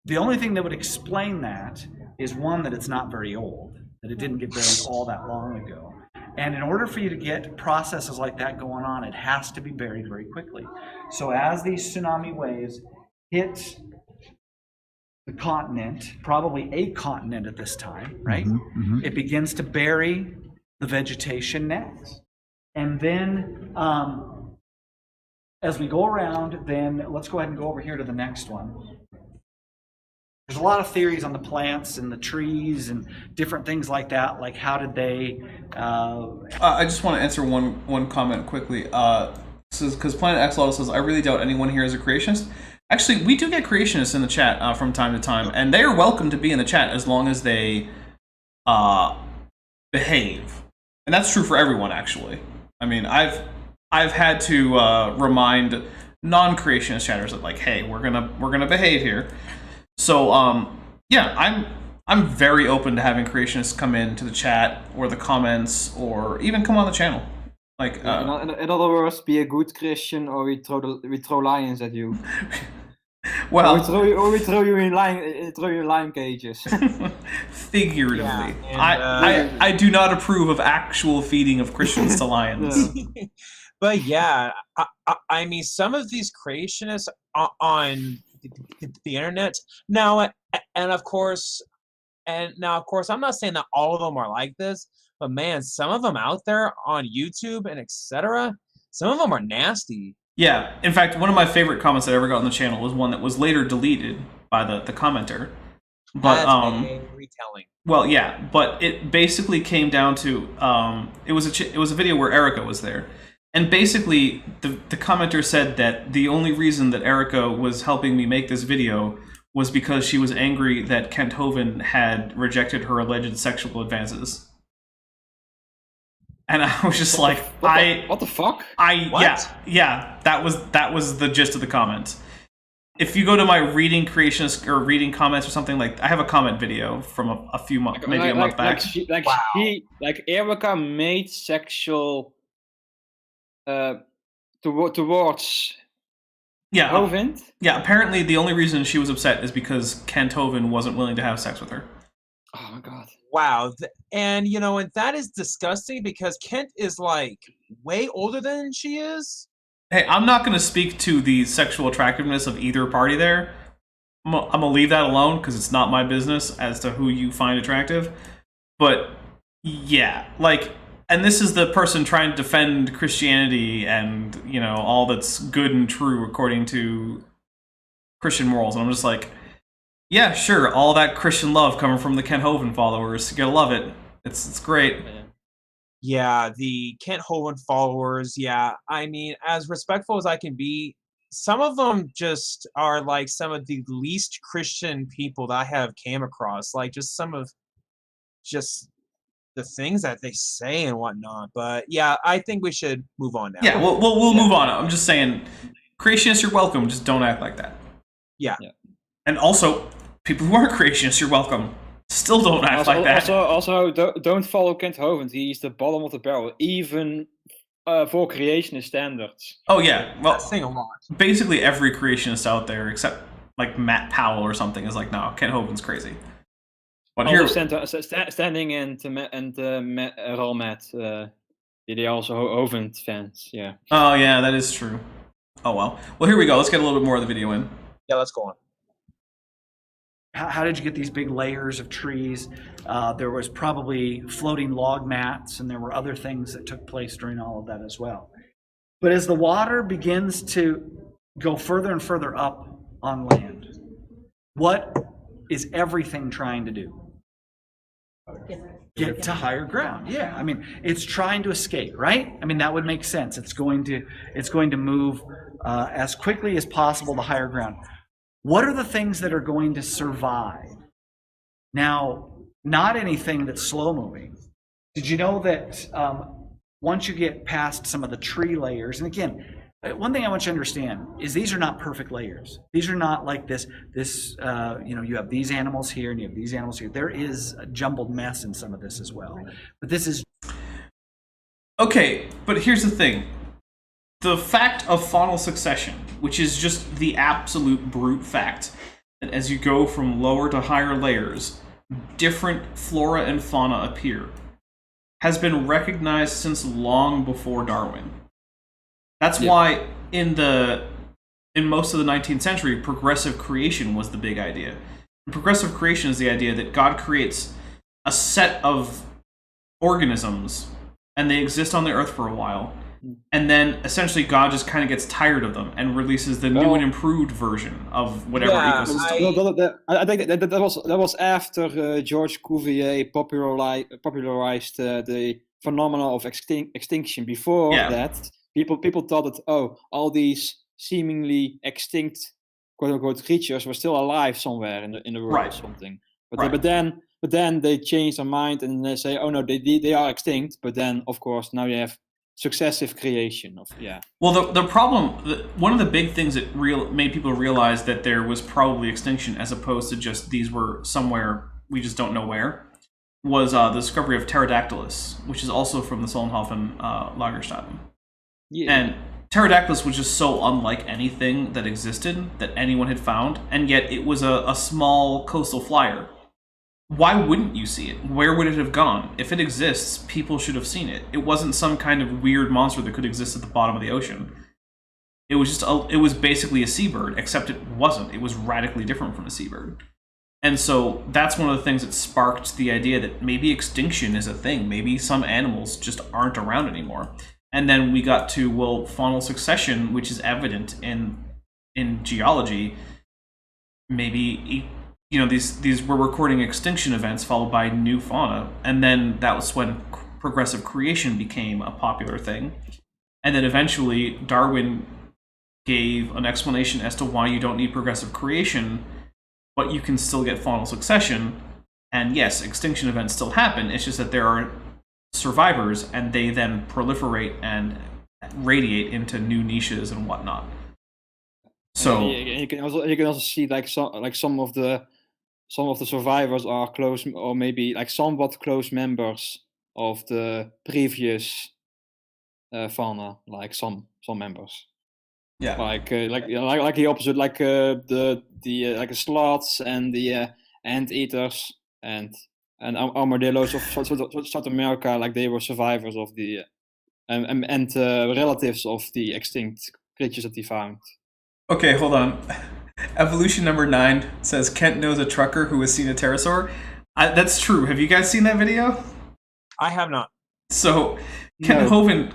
The only thing that would explain that is, one, that it's not very old, that it didn't get buried all that long ago. And in order for you to get processes like that going on, it has to be buried very quickly. So as these tsunami waves hit the continent, probably a continent at this time, right? It begins to bury the vegetation next. And then as we go around, then let's go ahead and go over here to the next one. There's a lot of theories on the plants and the trees and different things like that. Like, how did they... I just want to answer one comment quickly. Because Planet Axolotl says, I really doubt anyone here is a creationist. Actually, we do get creationists in the chat from time to time, and they are welcome to be in the chat as long as they behave. And that's true for everyone, actually. I mean, I've had to remind non-creationist chatters that, like, hey, we're gonna behave here. So yeah, I'm very open to having creationists come into the chat or the comments or even come on the channel. Like, in other words, be a good Christian, or we throw lions at you. Well, or we throw you in lion cages. Figuratively, yeah, I do not approve of actual feeding of Christians to lions. But yeah, I mean, some of these creationists on the internet now, and of course, I'm not saying that all of them are like this, but man, some of them out there on YouTube and etc., some of them are nasty. Yeah, in fact, one of my favorite comments I ever got on the channel was one that was later deleted by the commenter. But retelling. Well, yeah, but it basically came down to it was a video where Erica was there, and basically the commenter said that the only reason that Erica was helping me make this video was because she was angry that Kent Hovind had rejected her alleged sexual advances. And I was just what the fuck? Yeah, that was the gist of the comment. If you go to my reading creationist or reading comments or something, like, I have a comment video from a few months, maybe a month back. Erica made sexual towards Hovind. Yeah, apparently the only reason she was upset is because Kent Hovind wasn't willing to have sex with her. Oh my god. Wow. And, and that is disgusting because Kent is, like, way older than she is. Hey, I'm not going to speak to the sexual attractiveness of either party there. I'm going to leave that alone because it's not my business as to who you find attractive. But, yeah, like, and this is the person trying to defend Christianity and, all that's good and true according to Christian morals. And I'm just like, yeah, sure, all that Christian love coming from the Kent Hovind followers. You gotta love it. It's great. Yeah, the Kent Hovind followers, yeah. I mean, as respectful as I can be, some of them just are like some of the least Christian people that I have came across. Like just some of just the things that they say and whatnot. But yeah, I think we should move on now. Yeah, we'll move on. I'm just saying, creationists, you're welcome. Just don't act like that. Yeah. And also, people who aren't creationists, you're welcome. Still don't act like that. Also, don't follow Kent Hovind. He's the bottom of the barrel, even for creationist standards. Oh yeah, well, That's saying a lot. Basically every creationist out there, except like Matt Powell or something, is like, no, Kent Hovind's crazy. But also, standing and Roll Matt, they also Hovind fans. Yeah. Oh yeah, that is true. Oh well. Well, here we go. Let's get a little bit more of the video in. Yeah, let's go on. How did you get these big layers of trees? There was probably floating log mats, and there were other things that took place during all of that as well. But as the water begins to go further and further up on land, what is everything trying to do? Get to higher ground. Yeah, I mean, it's trying to escape, right? I mean, that would make sense. It's going to move as quickly as possible to higher ground. What are the things that are going to survive? Now, not anything that's slow moving. Did you know that once you get past some of the tree layers, and again, one thing I want you to understand is these are not perfect layers. These are not like this, you have these animals here and you have these animals here. There is a jumbled mess in some of this as well. But this is... Okay, but here's the thing. The fact of faunal succession, which is just the absolute brute fact, that as you go from lower to higher layers, different flora and fauna appear, has been recognized since long before Darwin. That's why in most of the 19th century, progressive creation was the big idea. And progressive creation is the idea that God creates a set of organisms, and they exist on the earth for a while, and then essentially God just kind of gets tired of them and releases the new and improved version of whatever ecosystem. I think that was after George Cuvier popularized the phenomena of extinction. Before that, people thought that all these seemingly extinct quote unquote creatures were still alive somewhere in the world or something. But then they changed their mind and they say, oh no, they are extinct. But then of course now you have successive creation of Well, the problem, one of the big things that made people realize that there was probably extinction as opposed to just these were somewhere we just don't know where, was the discovery of Pterodactylus, which is also from the Solnhofen Lagerstätten. Yeah. And Pterodactylus was just so unlike anything that existed that anyone had found, and yet it was a small coastal flyer. Why wouldn't you see it? Where would it have gone? If it exists, people should have seen it. It wasn't some kind of weird monster that could exist at the bottom of the ocean. It was just it was basically a seabird, except it wasn't. It was radically different from a seabird. And so that's one of the things that sparked the idea that maybe extinction is a thing. Maybe some animals just aren't around anymore. And then we got to, faunal succession, which is evident in geology. Maybe these were recording extinction events followed by new fauna, and then that was when progressive creation became a popular thing. And then eventually Darwin gave an explanation as to why you don't need progressive creation, but you can still get faunal succession. And yes, extinction events still happen, it's just that there are survivors and they then proliferate and radiate into new niches and whatnot. So you can also see some of the survivors are close, or maybe like somewhat close members of the previous fauna, like some members. Yeah. Like the opposite, like the sloths and the anteaters and and armadillos of South America, like they were survivors of the and relatives of the extinct creatures that he found. Okay, hold on. Evolution number 9 says Kent knows a trucker who has seen a pterosaur. That's true. Have you guys seen that video? I have not. So Kent Hovind,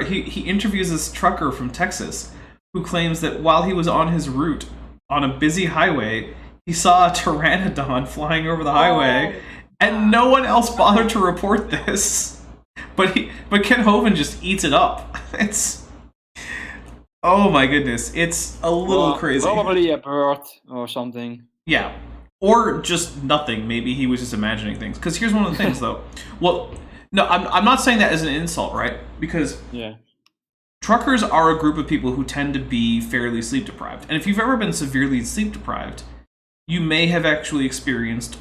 he interviews this trucker from Texas who claims that while he was on his route on a busy highway, he saw a pteranodon flying over the highway, and no one else bothered to report this. But Kent Hovind just eats it up. Oh my goodness, it's a little crazy. Probably a bird or something. Yeah, or just nothing. Maybe he was just imagining things. Because here's one of the things, though. Well, no, I'm not saying that as an insult, right? Because truckers are a group of people who tend to be fairly sleep deprived. And if you've ever been severely sleep deprived, you may have actually experienced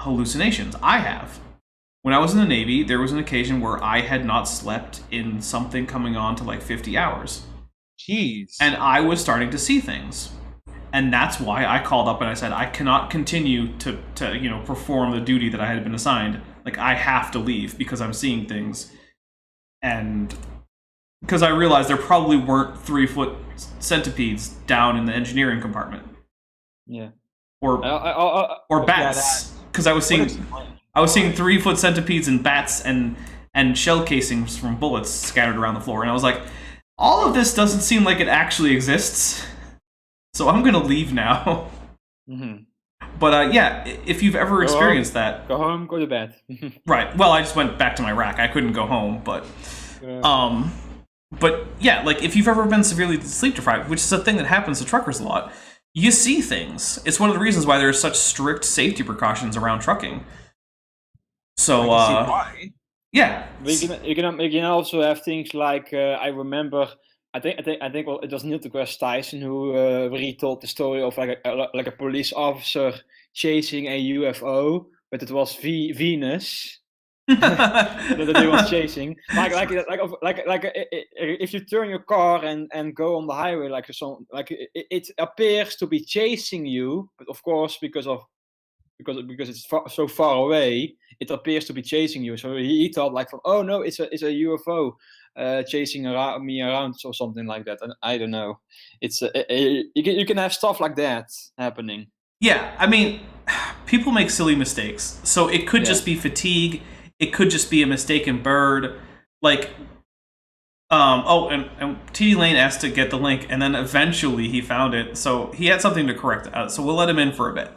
hallucinations. I have. When I was in the Navy, there was an occasion where I had not slept in something coming on to like 50 hours. Jeez. And I was starting to see things. And that's why I called up and I said, I cannot continue to perform the duty that I had been assigned. Like, I have to leave because I'm seeing things. And because I realized there probably weren't 3-foot centipedes down in the engineering compartment. Yeah. Or bats. Because I was seeing 3-foot centipedes and bats and shell casings from bullets scattered around the floor. And I was like, all of this doesn't seem like it actually exists. So I'm going to leave now. Mm-hmm. But yeah, if you've ever experienced that... Go home, go to bed. Right. Well, I just went back to my rack. I couldn't go home, but... But yeah, like if you've ever been severely sleep deprived, which is a thing that happens to truckers a lot, you see things. It's one of the reasons why there are such strict safety precautions around trucking. So, I can see why. Yeah. You can also have things like I remember. I think well, it was Neil deGrasse Tyson who retold the story of like a police officer chasing a UFO, but it was Venus that he was chasing. If you turn your car and go on the highway it appears to be chasing you, but of course because it's so far away, it appears to be chasing you. So he thought oh no, it's a UFO chasing me around or something like that. And I don't know. It's you can have stuff like that happening. Yeah, I mean, people make silly mistakes. So it could just be fatigue. It could just be a mistaken bird. Like, and TD Lane asked to get the link, and then eventually he found it. So he had something to correct. So we'll let him in for a bit.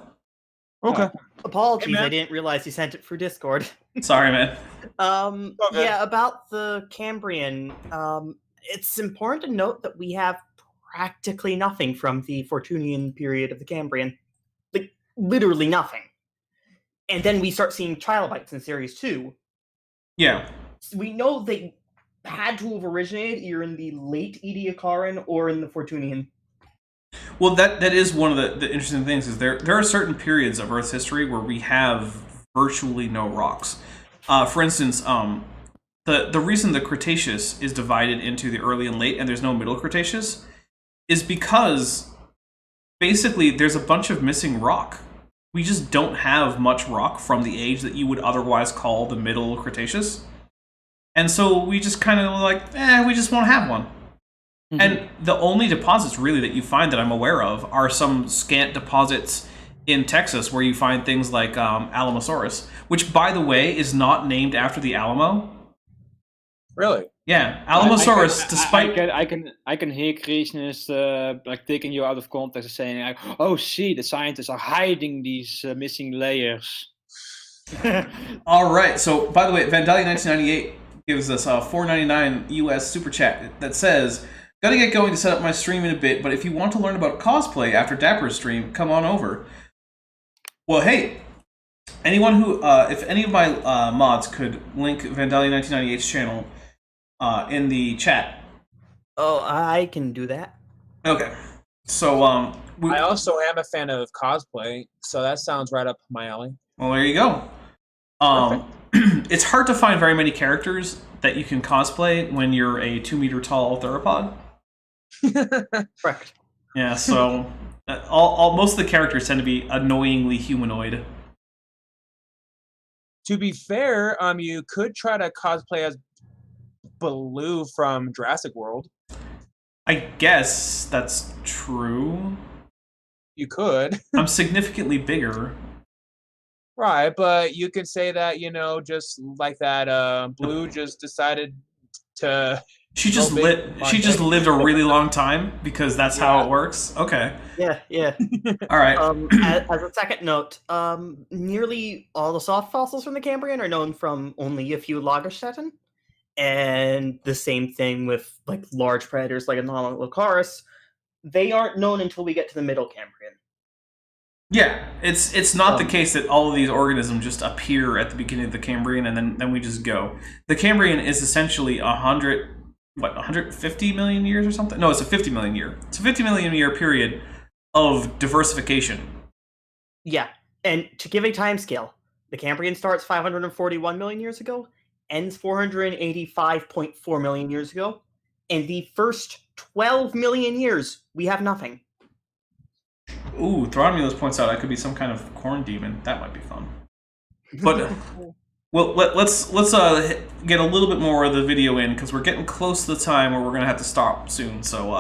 Okay. Apologies, I didn't realize you sent it through Discord. Sorry, man. Okay. Yeah, about the Cambrian, it's important to note that we have practically nothing from the Fortunian period of the Cambrian. Like, literally nothing. And then we start seeing trilobites in Series 2. Yeah. So we know they had to have originated either in the late Ediacaran or in the Fortunian. Well, that is one of the interesting things, is there are certain periods of Earth's history where we have virtually no rocks. For instance, the reason the Cretaceous is divided into the early and late and there's no middle Cretaceous is because basically there's a bunch of missing rock. We just don't have much rock from the age that you would otherwise call the middle Cretaceous. And so we just kind of we just won't have one. Mm-hmm. And the only deposits really that you find that I'm aware of are some scant deposits in Texas where you find things like Alamosaurus, which, by the way, is not named after the Alamo. Really? Yeah, Alamosaurus. I can hear Creationists taking you out of context and saying, "Oh, see, the scientists are hiding these missing layers." All right. So, by the way, Vandalia 1998 gives us a $4.99 US super chat that says, "Gotta get going to set up my stream in a bit, but if you want to learn about cosplay after Dapper's stream, come on over." Well, hey, anyone who, if any of my mods could link Vandalia 1998's channel in the chat. Oh, I can do that. Okay. So, I also am a fan of cosplay, so that sounds right up my alley. Well, there you go. It's hard to find very many characters that you can cosplay when you're a 2-meter tall theropod. Correct. Yeah, so most of the characters tend to be annoyingly humanoid. To be fair, you could try to cosplay as Baloo from Jurassic World. I guess that's true. You could. I'm significantly bigger. Right, but you could say that, just like that, Blue just decided to... She just lived a really long time because that's how it works. Okay. Yeah. All right. As a second note, nearly all the soft fossils from the Cambrian are known from only a few Lagerstätten, and the same thing with like large predators like Anomalocaris. They aren't known until we get to the Middle Cambrian. Yeah, it's not the case that all of these organisms just appear at the beginning of the Cambrian and then we just go. The Cambrian is essentially 150 million years or something? No, it's a 50 million year. It's a 50 million year period of diversification. Yeah, and to give a timescale, the Cambrian starts 541 million years ago, ends 485.4 million years ago, and the first 12 million years, we have nothing. Ooh, Thronimulus points out I could be some kind of corn demon. That might be fun. But well, let's get a little bit more of the video in because we're getting close to the time where we're gonna have to stop soon. So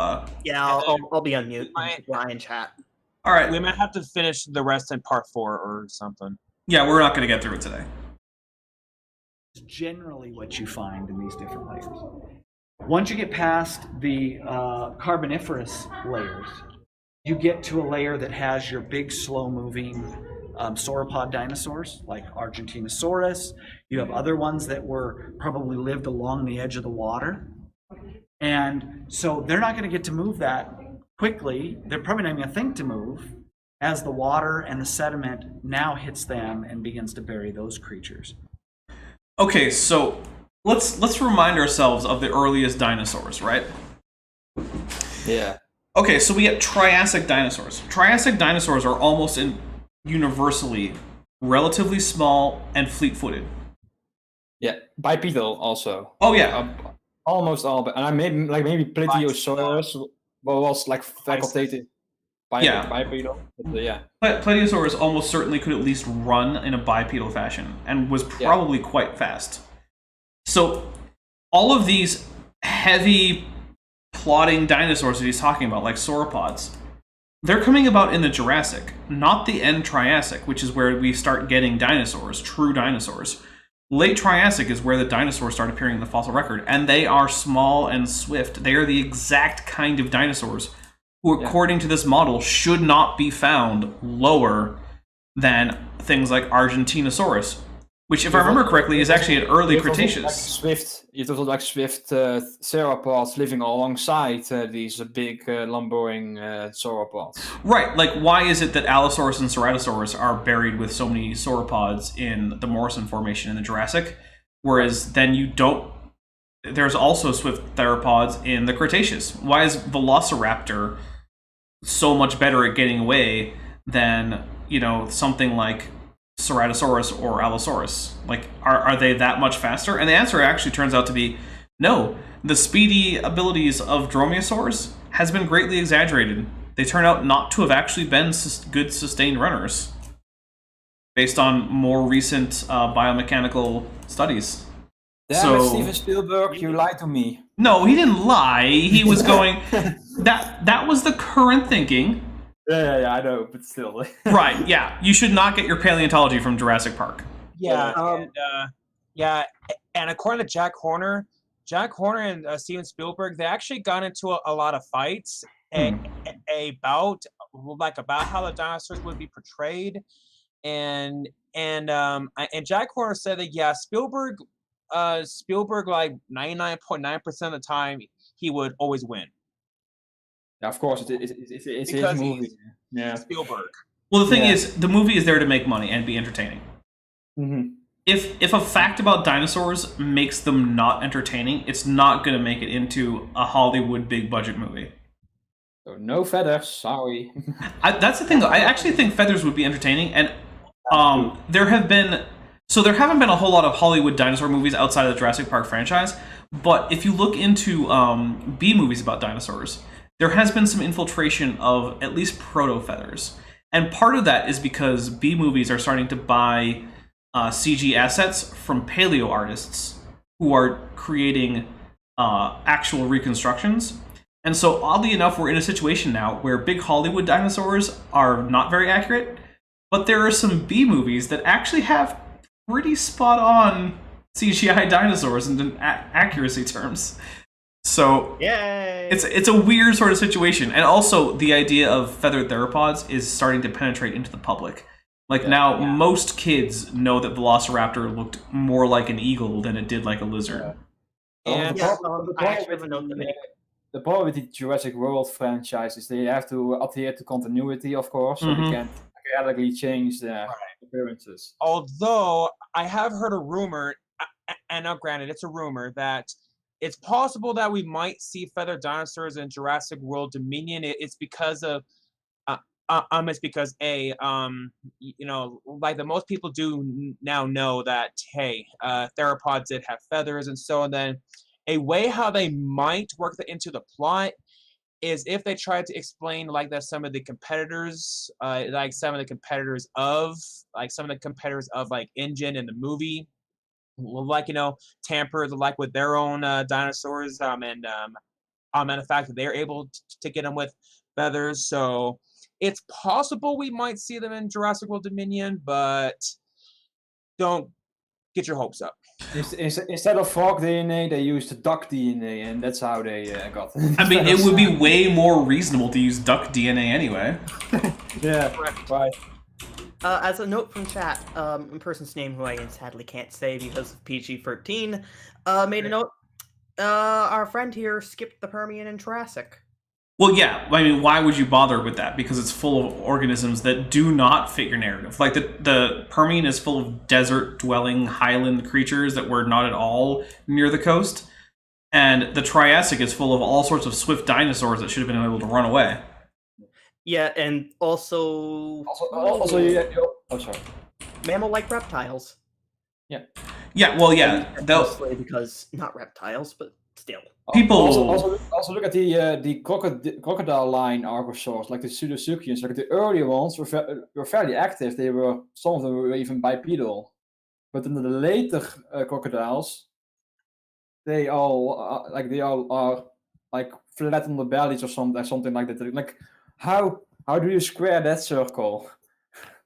yeah, I'll be on mute. Ryan chat. All right, we might have to finish the rest in part 4 or something. Yeah, we're not gonna get through it today. It's generally what you find in these different layers. Once you get past the Carboniferous layers, you get to a layer that has your big, slow-moving sauropod dinosaurs, like Argentinosaurus. You have other ones that were probably lived along the edge of the water. And so they're not going to get to move that quickly. They're probably not even going to think to move as the water and the sediment now hits them and begins to bury those creatures. Okay, so let's remind ourselves of the earliest dinosaurs, right? Yeah. Okay, so we get Triassic dinosaurs. Triassic dinosaurs are almost universally relatively small and fleet-footed. Yeah, bipedal also. Oh yeah, almost all. But and I maybe Plesiosaurus was like facultative. Bipedal. But, yeah. Plesiosaurus almost certainly could at least run in a bipedal fashion and was probably quite fast. So all of these heavy plodding dinosaurs that he's talking about, like sauropods, they're coming about in the Jurassic, not the end Triassic, which is where we start getting dinosaurs, true dinosaurs. Late Triassic is where the dinosaurs start appearing in the fossil record, and they are small and swift. They are the exact kind of dinosaurs who, according to this model, should not be found lower than things like Argentinosaurus, which, if I remember correctly, is actually an early Cretaceous. You thought like swift theropods living alongside these big lumbering sauropods. Right, like why is it that Allosaurus and Ceratosaurus are buried with so many sauropods in the Morrison Formation in the Jurassic, whereas then you don't... There's also swift theropods in the Cretaceous. Why is Velociraptor so much better at getting away than, something like Ceratosaurus or Allosaurus? Like, are they that much faster? And the answer actually turns out to be no. The speedy abilities of Dromaeosaurs has been greatly exaggerated. They turn out not to have actually been good sustained runners based on more recent biomechanical studies. Damn it, Steven Spielberg, you lied to me. No, he didn't lie. He was going... that was the current thinking. Yeah, I know, but still. Right, yeah. You should not get your paleontology from Jurassic Park. Yeah, and according to Jack Horner and Steven Spielberg, they actually got into a lot of fights about how the dinosaurs would be portrayed, and Jack Horner said that Spielberg like 99.9% of the time he would always win. Yeah, of course, it's his movie. Yeah, Spielberg. Well, the thing is, the movie is there to make money and be entertaining. Mm-hmm. If a fact about dinosaurs makes them not entertaining, it's not going to make it into a Hollywood big budget movie. So no feathers, sorry. That's the thing, though. I actually think feathers would be entertaining, and there haven't been a whole lot of Hollywood dinosaur movies outside of the Jurassic Park franchise. But if you look into B movies about dinosaurs, there has been some infiltration of at least proto-feathers. And part of that is because B movies are starting to buy CG assets from paleo artists who are creating actual reconstructions. And so, oddly enough, we're in a situation now where big Hollywood dinosaurs are not very accurate, but there are some B movies that actually have pretty spot-on CGI dinosaurs in accuracy terms. So, Yay! it's a weird sort of situation. And also, the idea of feathered theropods is starting to penetrate into the public. Like, most kids know that Velociraptor looked more like an eagle than it did like a lizard. And I actually have a note to make. The problem with the Jurassic World franchise is they have to adhere to continuity, of course, so they can't radically change their appearances. although I have heard a rumor, and now granted it's a rumor, that it's possible that we might see feathered dinosaurs in Jurassic World Dominion. It's because of it's because you know, like the most people do now know that theropods did have feathers, and so and then a way how they might work that into the plot is if they try to explain like that some of the competitors of like InGen in the movie, like, you know, tampered like with their own dinosaurs, and the fact that they're able to get them with feathers. So it's possible we might see them in Jurassic World Dominion, but don't get your hopes up. Instead of frog DNA, they used duck DNA, and that's how they got it. I mean, it would be way more reasonable to use duck DNA anyway. Yeah, right. As a note from chat, a person's name who I sadly can't say because of PG-13, made a note. Our friend here skipped the Permian and Jurassic. Well, yeah. I mean, why would you bother with that? Because it's full of organisms that do not fit your narrative. Like, the Permian is full of desert-dwelling highland creatures that were not at all near the coast. And the Triassic is full of all sorts of swift dinosaurs that should have been able to run away. Yeah, and also sorry. mammal-like reptiles. Yeah, well, yeah. Mostly because, not reptiles, but still. People also look at the crocodile line archosaurs, like the pseudosuchians. Like the earlier ones were fairly active. Some of them were even bipedal, but in the later crocodiles, they all are like flat on the bellies or something like that. Like how do you square that circle?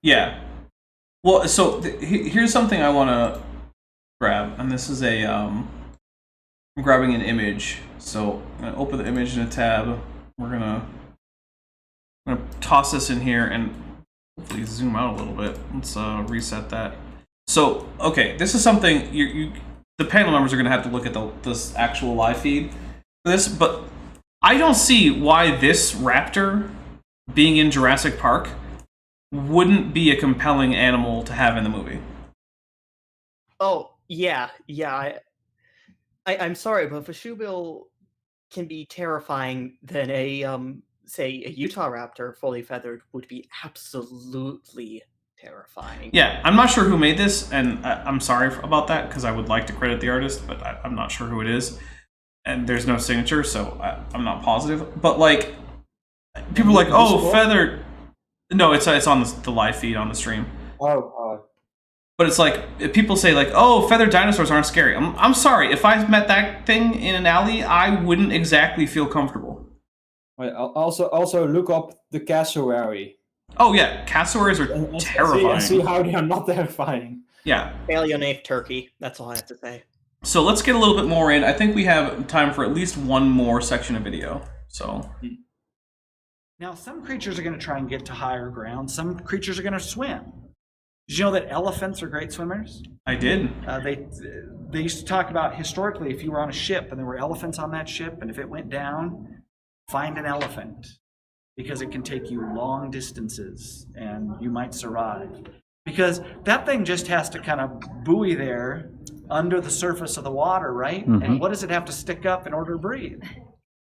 Yeah. Well, so here's something I want to grab, and this is I'm grabbing an image. So I'm going to open the image in a tab. I'm gonna toss this in here and hopefully zoom out a little bit. Let's reset that. So, okay, this is something the panel members are going to have to look at this actual live feed for this, but I don't see why this raptor being in Jurassic Park wouldn't be a compelling animal to have in the movie. Oh, yeah. I'm sorry, but if a shoebill can be terrifying, then say a Utah raptor fully feathered would be absolutely terrifying. Yeah, I'm not sure who made this, and I'm sorry about that, because I would like to credit the artist, but I'm not sure who it is. And there's no signature, so I'm not positive. But, like, people are like, oh, feathered. No, it's on the live feed on the stream. But it's like, if people say like, oh, feathered dinosaurs aren't scary. I'm sorry, if I met that thing in an alley, I wouldn't exactly feel comfortable. Right, also look up the cassowary. Oh yeah, cassowaries are terrifying. See how they are not terrifying. Yeah. Paleonave turkey, that's all I have to say. So let's get a little bit more in. I think we have time for at least one more section of video. So. Now, some creatures are going to try and get to higher ground. Some creatures are going to swim. Did you know that elephants are great swimmers? I did. They used to talk about historically, if you were on a ship and there were elephants on that ship, and if it went down, find an elephant, because it can take you long distances and you might survive. Because that thing just has to kind of buoy there under the surface of the water, right? Mm-hmm. And what does it have to stick up in order to breathe?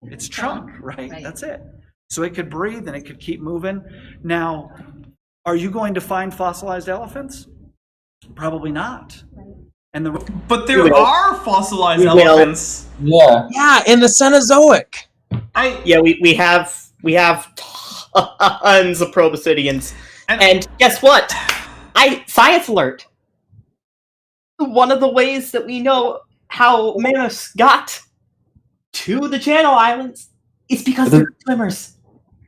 Its trunk, right? That's it. So it could breathe and it could keep moving. Now, are you going to find fossilized elephants? Probably not. And but there are fossilized elephants. Yeah, in the Cenozoic. We have tons of proboscideans. And guess what? Science alert. one of the ways that we know how mammoths got to the Channel Islands is because they're swimmers.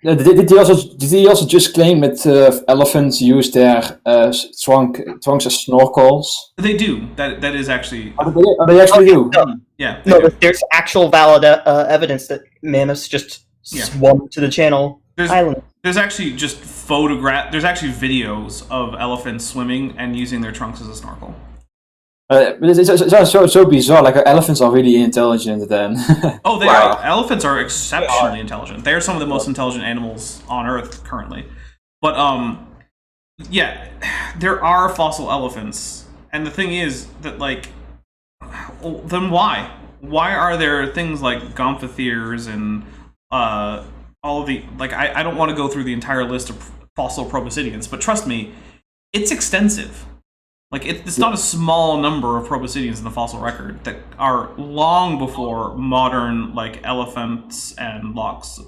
Did he also just claim that elephants use their trunks as snorkels? They do. That is actually. Oh, they actually do. Yeah. No, there's actual valid evidence that mammoths just swum to the Channel Islands. There's actually just There's actually videos of elephants swimming and using their trunks as a snorkel. It's so bizarre. Like elephants are really intelligent. Then. Oh, they are. Elephants are exceptionally intelligent. They are some of the most intelligent animals on Earth currently. But yeah, there are fossil elephants, and the thing is that then why? Why are there things like gomphotheres and all of the I don't want to go through the entire list of fossil proboscideans, but trust me, it's extensive. It's not a small number of proboscideans in the fossil record that are long before modern elephants and Elephas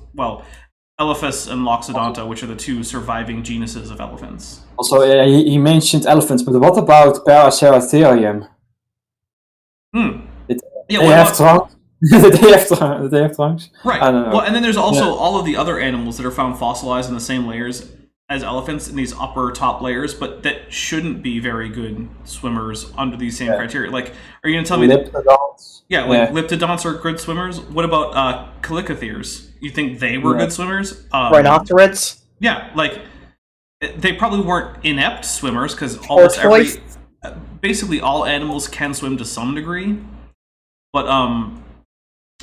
and Loxodonta, which are the two surviving genuses of elephants. Also, he mentioned elephants, but what about Paraceratherium? They have trunks. They have trunks. Right. I don't know. Well, and then there's also all of the other animals that are found fossilized in the same layers as elephants in these upper top layers, but that shouldn't be very good swimmers under these same criteria. Are you going to tell me Leptodonts? Leptodonts are good swimmers? What about Calicotheres? You think they were good swimmers? Rhinoceros? Yeah, they probably weren't inept swimmers because basically all animals can swim to some degree. But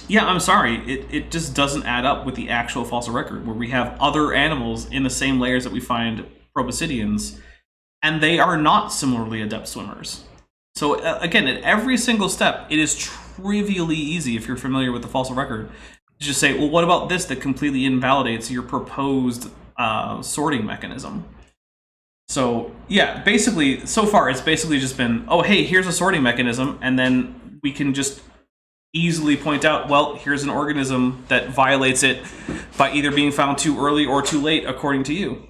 yeah, I'm sorry, it just doesn't add up with the actual fossil record, where we have other animals in the same layers that we find proboscideans, and they are not similarly adept swimmers. So again, at every single step, it is trivially easy, if you're familiar with the fossil record, to just say, well, what about this that completely invalidates your proposed sorting mechanism? So yeah, basically, so far it's basically just been, oh hey, here's a sorting mechanism, and then we can just easily point out, well, here's an organism that violates it by either being found too early or too late, according to you.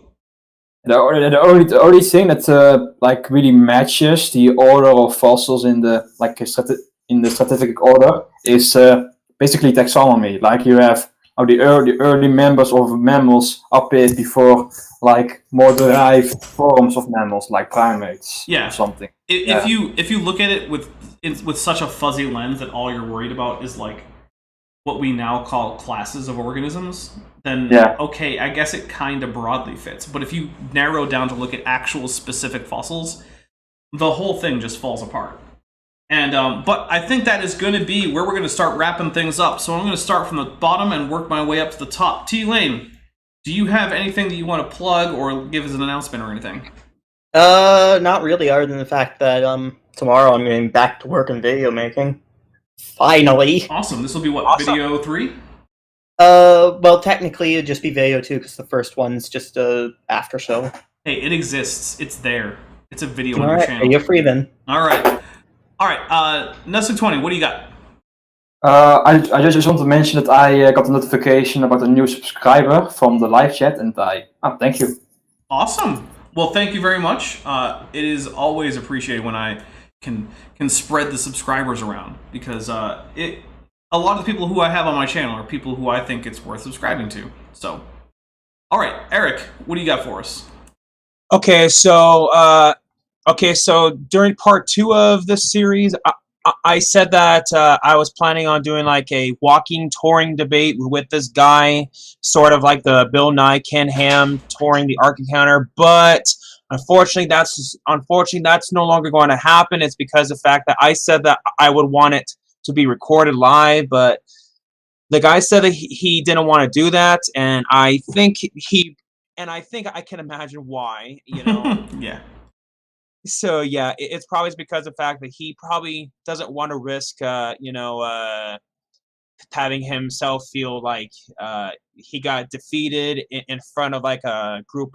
The only thing that really matches the order of fossils in the in the stratigraphic order is basically taxonomy. You have the early members of mammals appeared before more derived forms of mammals like primates or something. If you look at it with such a fuzzy lens that all you're worried about is what we now call classes of organisms, then okay, I guess it kind of broadly fits. But if you narrow down to look at actual specific fossils, the whole thing just falls apart. And but I think that is going to be where we're going to start wrapping things up. So I'm going to start from the bottom and work my way up to the top. T-Lane, do you have anything that you want to plug or give as an announcement or anything? Not really, other than the fact that tomorrow I'm going back to work in video making. Finally. Awesome. This will be what, video 3? Well, technically it'd just be video 2 because the first one's just a after show. Hey, it exists. It's there. It's a video on your channel. You're free then. All right. Nestle 20, what do you got? I just want to mention that I got a notification about a new subscriber from the live chat, and thank you. Awesome. Well, thank you very much. It is always appreciated when I can spread the subscribers around, because a lot of the people who I have on my channel are people who I think it's worth subscribing to. So, all right, Eric, what do you got for us? Okay, so during part 2 of this series, I said that I was planning on doing a walking touring debate with this guy, sort of like the Bill Nye Ken Ham touring the Ark Encounter, but unfortunately that's no longer going to happen. It's because of the fact that I said that I would want it to be recorded live, but the guy said that he didn't want to do that, and I think I can imagine why, Yeah. So yeah, it's probably because of the fact that he probably doesn't want to risk, having himself feel like he got defeated in front of a group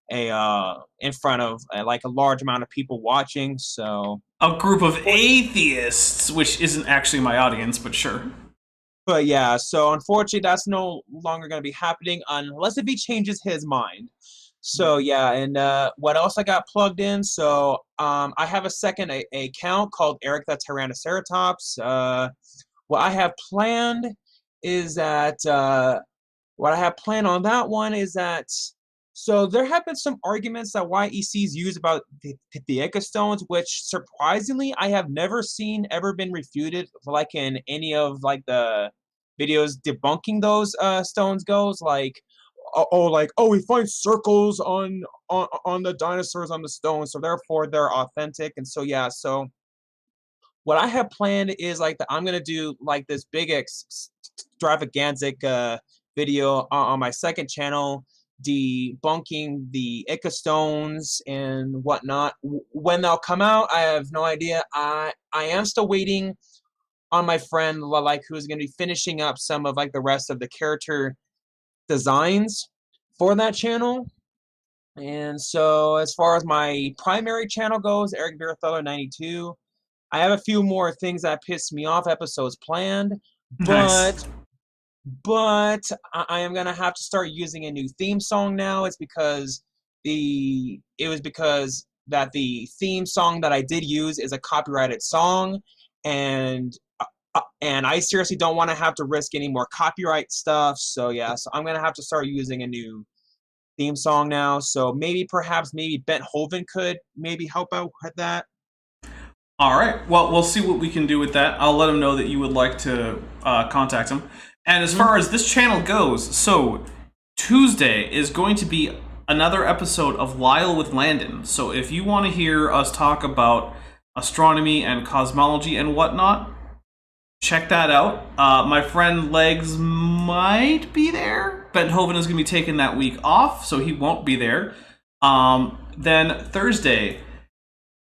in front of a large amount of people watching. So a group of atheists, which isn't actually my audience, but sure. But yeah, so unfortunately, that's no longer going to be happening unless if he changes his mind. So yeah, and what else I got plugged in? So I have a second account called Eric the Tyrannoceratops. What I have planned is that what I have planned on that one is that. So there have been some arguments that YECs use about the ecostones, which surprisingly I have never seen ever been refuted, like in any of like the videos debunking those stones goes. Like, we find circles on the dinosaurs on the stones, so therefore they're authentic. And so yeah, so what I have planned is like that I'm gonna do like this big extravaganza video on my second channel, debunking the ecostones and whatnot. When they'll come out, I have no idea. I am still waiting on my friend like who's going to be finishing up some of like the rest of the character designs for that channel. And so as far as my primary channel goes, Eric Beerfeller 92, I have a few more things that piss me off episodes planned, Nice. but I am gonna have to start using a new theme song now. It's because the theme song that I did use is a copyrighted song, and I seriously don't want to have to risk any more copyright stuff. So yeah, so I'm gonna have to start using a new theme song now. So perhaps Bent Hoven could maybe help out with that. All right. Well, we'll see what we can do with that. I'll let him know that you would like to contact him. And as far as this channel goes, so Tuesday is going to be another episode of Lyle with Landon. So if you want to hear us talk about astronomy and cosmology and whatnot, check that out. My friend Legs might be there. Bent Hoven is going to be taking that week off, so he won't be there. Then Thursday,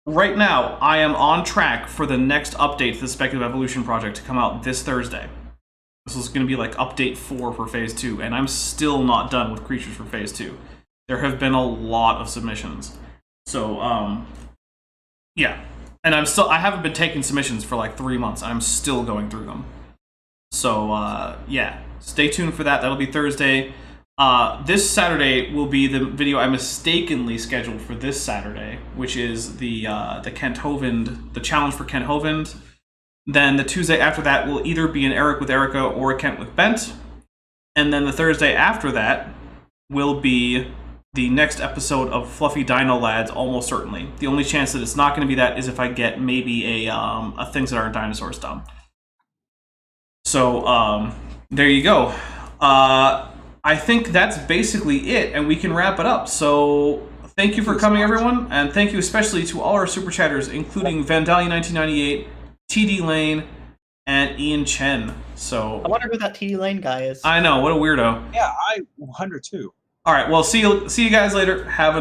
right now, I am on track for the next update to the Speculative Evolution project to come out this Thursday. This is going to be like update 4 for Phase 2, and I'm still not done with Creatures for Phase 2. There have been a lot of submissions. So, yeah. And I haven't been taking submissions for like 3 months. I'm still going through them. So, yeah. Stay tuned for that. That'll be Thursday. This Saturday will be the video I mistakenly scheduled for this Saturday, which is the Kent Hovind, the challenge for Kent Hovind. Then the Tuesday after that will either be an Eric with Erica or a Kent with Bent. And then the Thursday after that will be the next episode of Fluffy Dino Lads, almost certainly. The only chance that it's not going to be that is if I get maybe a Things That Aren't Dinosaurs done. So, there you go. I think that's basically it, and we can wrap it up. So, thank you for coming, everyone, and thank you especially to all our super chatters, including Vandalia1998, TD Lane, and Ian Chen. So I wonder who that TD Lane guy is. I know, what a weirdo. Yeah, I wonder too. All right, well, see you guys later. Have a